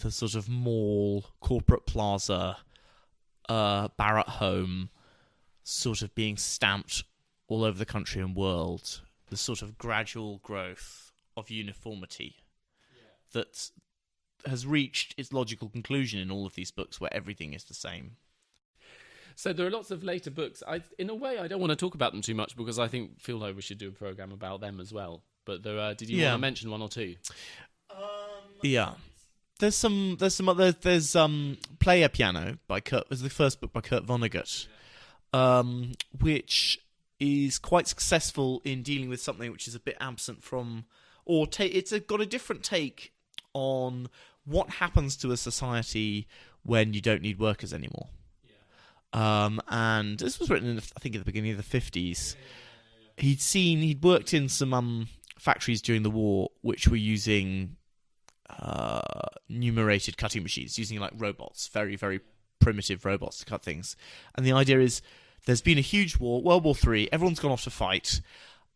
The sort of mall, corporate plaza, Barratt home, sort of being stamped all over the country and world. The sort of gradual growth of uniformity that has reached its logical conclusion in all of these books where everything is the same. So there are lots of later books. In a way, I don't want to talk about them too much because I feel like we should do a program about them as well. But did you want to mention one or two? Yeah. There's some other. There's Player Piano by Kurt. Was the first book by Kurt Vonnegut, which is quite successful in dealing with something which is a bit absent from, it's got a different take on what happens to a society when you don't need workers anymore. And this was written in, I think, at the beginning of the 50s. He'd worked in some factories during the war which were using numerated cutting machines, using robots, very, very primitive robots to cut things. And the idea is there's been a huge war, World War III, everyone's gone off to fight.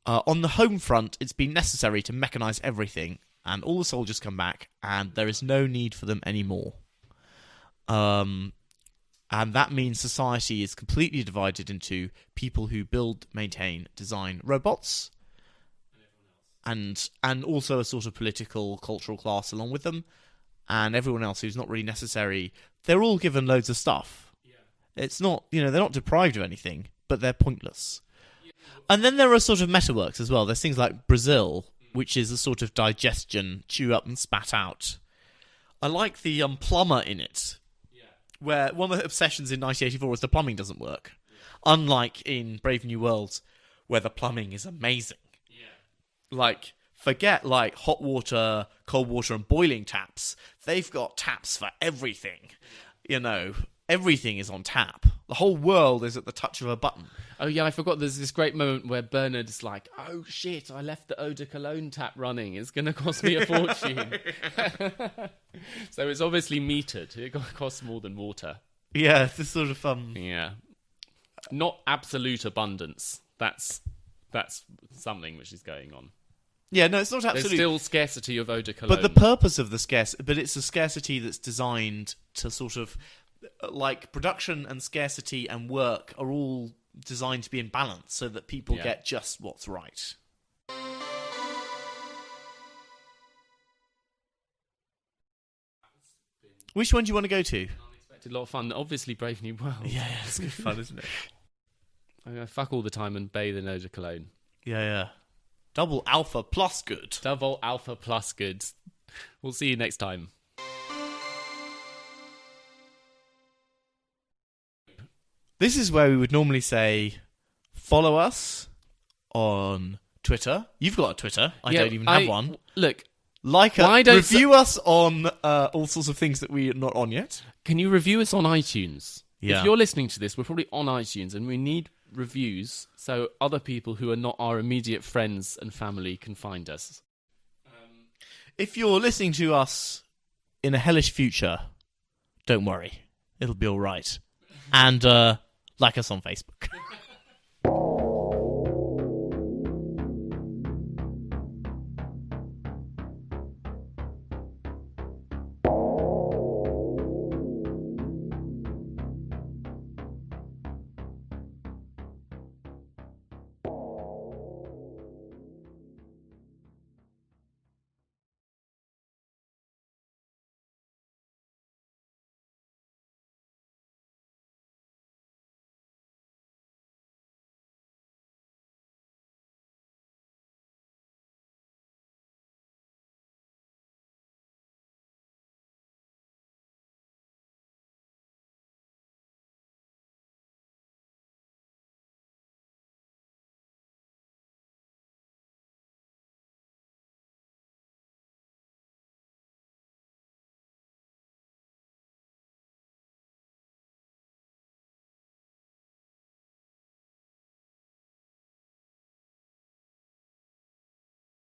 On the home front, it's been necessary to mechanize everything, and all the soldiers come back, and there is no need for them anymore. And that means society is completely divided into people who build, maintain, design robots, and also a sort of political, cultural class along with them, and everyone else who's not really necessary. They're all given loads of stuff. It's not, they're not deprived of anything, but they're pointless. And then there are sort of metaworks as well. There's things like Brazil, which is a sort of digestion, chew up and spat out. I like the plumber in it, where one of the obsessions in 1984 is the plumbing doesn't work. Unlike in Brave New World, where the plumbing is amazing. Forget hot water, cold water, and boiling taps. They've got taps for everything. Everything is on tap. The whole world is at the touch of a button. Oh yeah, I forgot. There's this great moment where Bernard's like, "Oh shit, I left the eau de cologne tap running. It's going to cost me a fortune." So it's obviously metered. It costs more than water. Yeah, it's this sort of Yeah, not absolute abundance. That's something which is going on. Yeah, no, it's not absolute. There's still scarcity of eau de cologne. But the purpose of but it's a scarcity that's designed to sort of, production and scarcity and work are all designed to be in balance so that people get just what's right. Which one do you want to go to? Unexpected, a lot of fun. Obviously, Brave New World. Yeah, it's good fun, isn't it? I'm going to fuck all the time and bathe in eau de cologne. Yeah. Double alpha plus good. Double alpha plus good. We'll see you next time. This is where we would normally say, follow us on Twitter. You've got a Twitter. I don't even have one. Look, Review us on all sorts of things that we're not on yet. Can you review us on iTunes? Yeah. If you're listening to this, we're probably on iTunes, and we need reviews so other people who are not our immediate friends and family can find us. If you're listening to us in a hellish future, don't worry. It'll be all right. And like us on Facebook.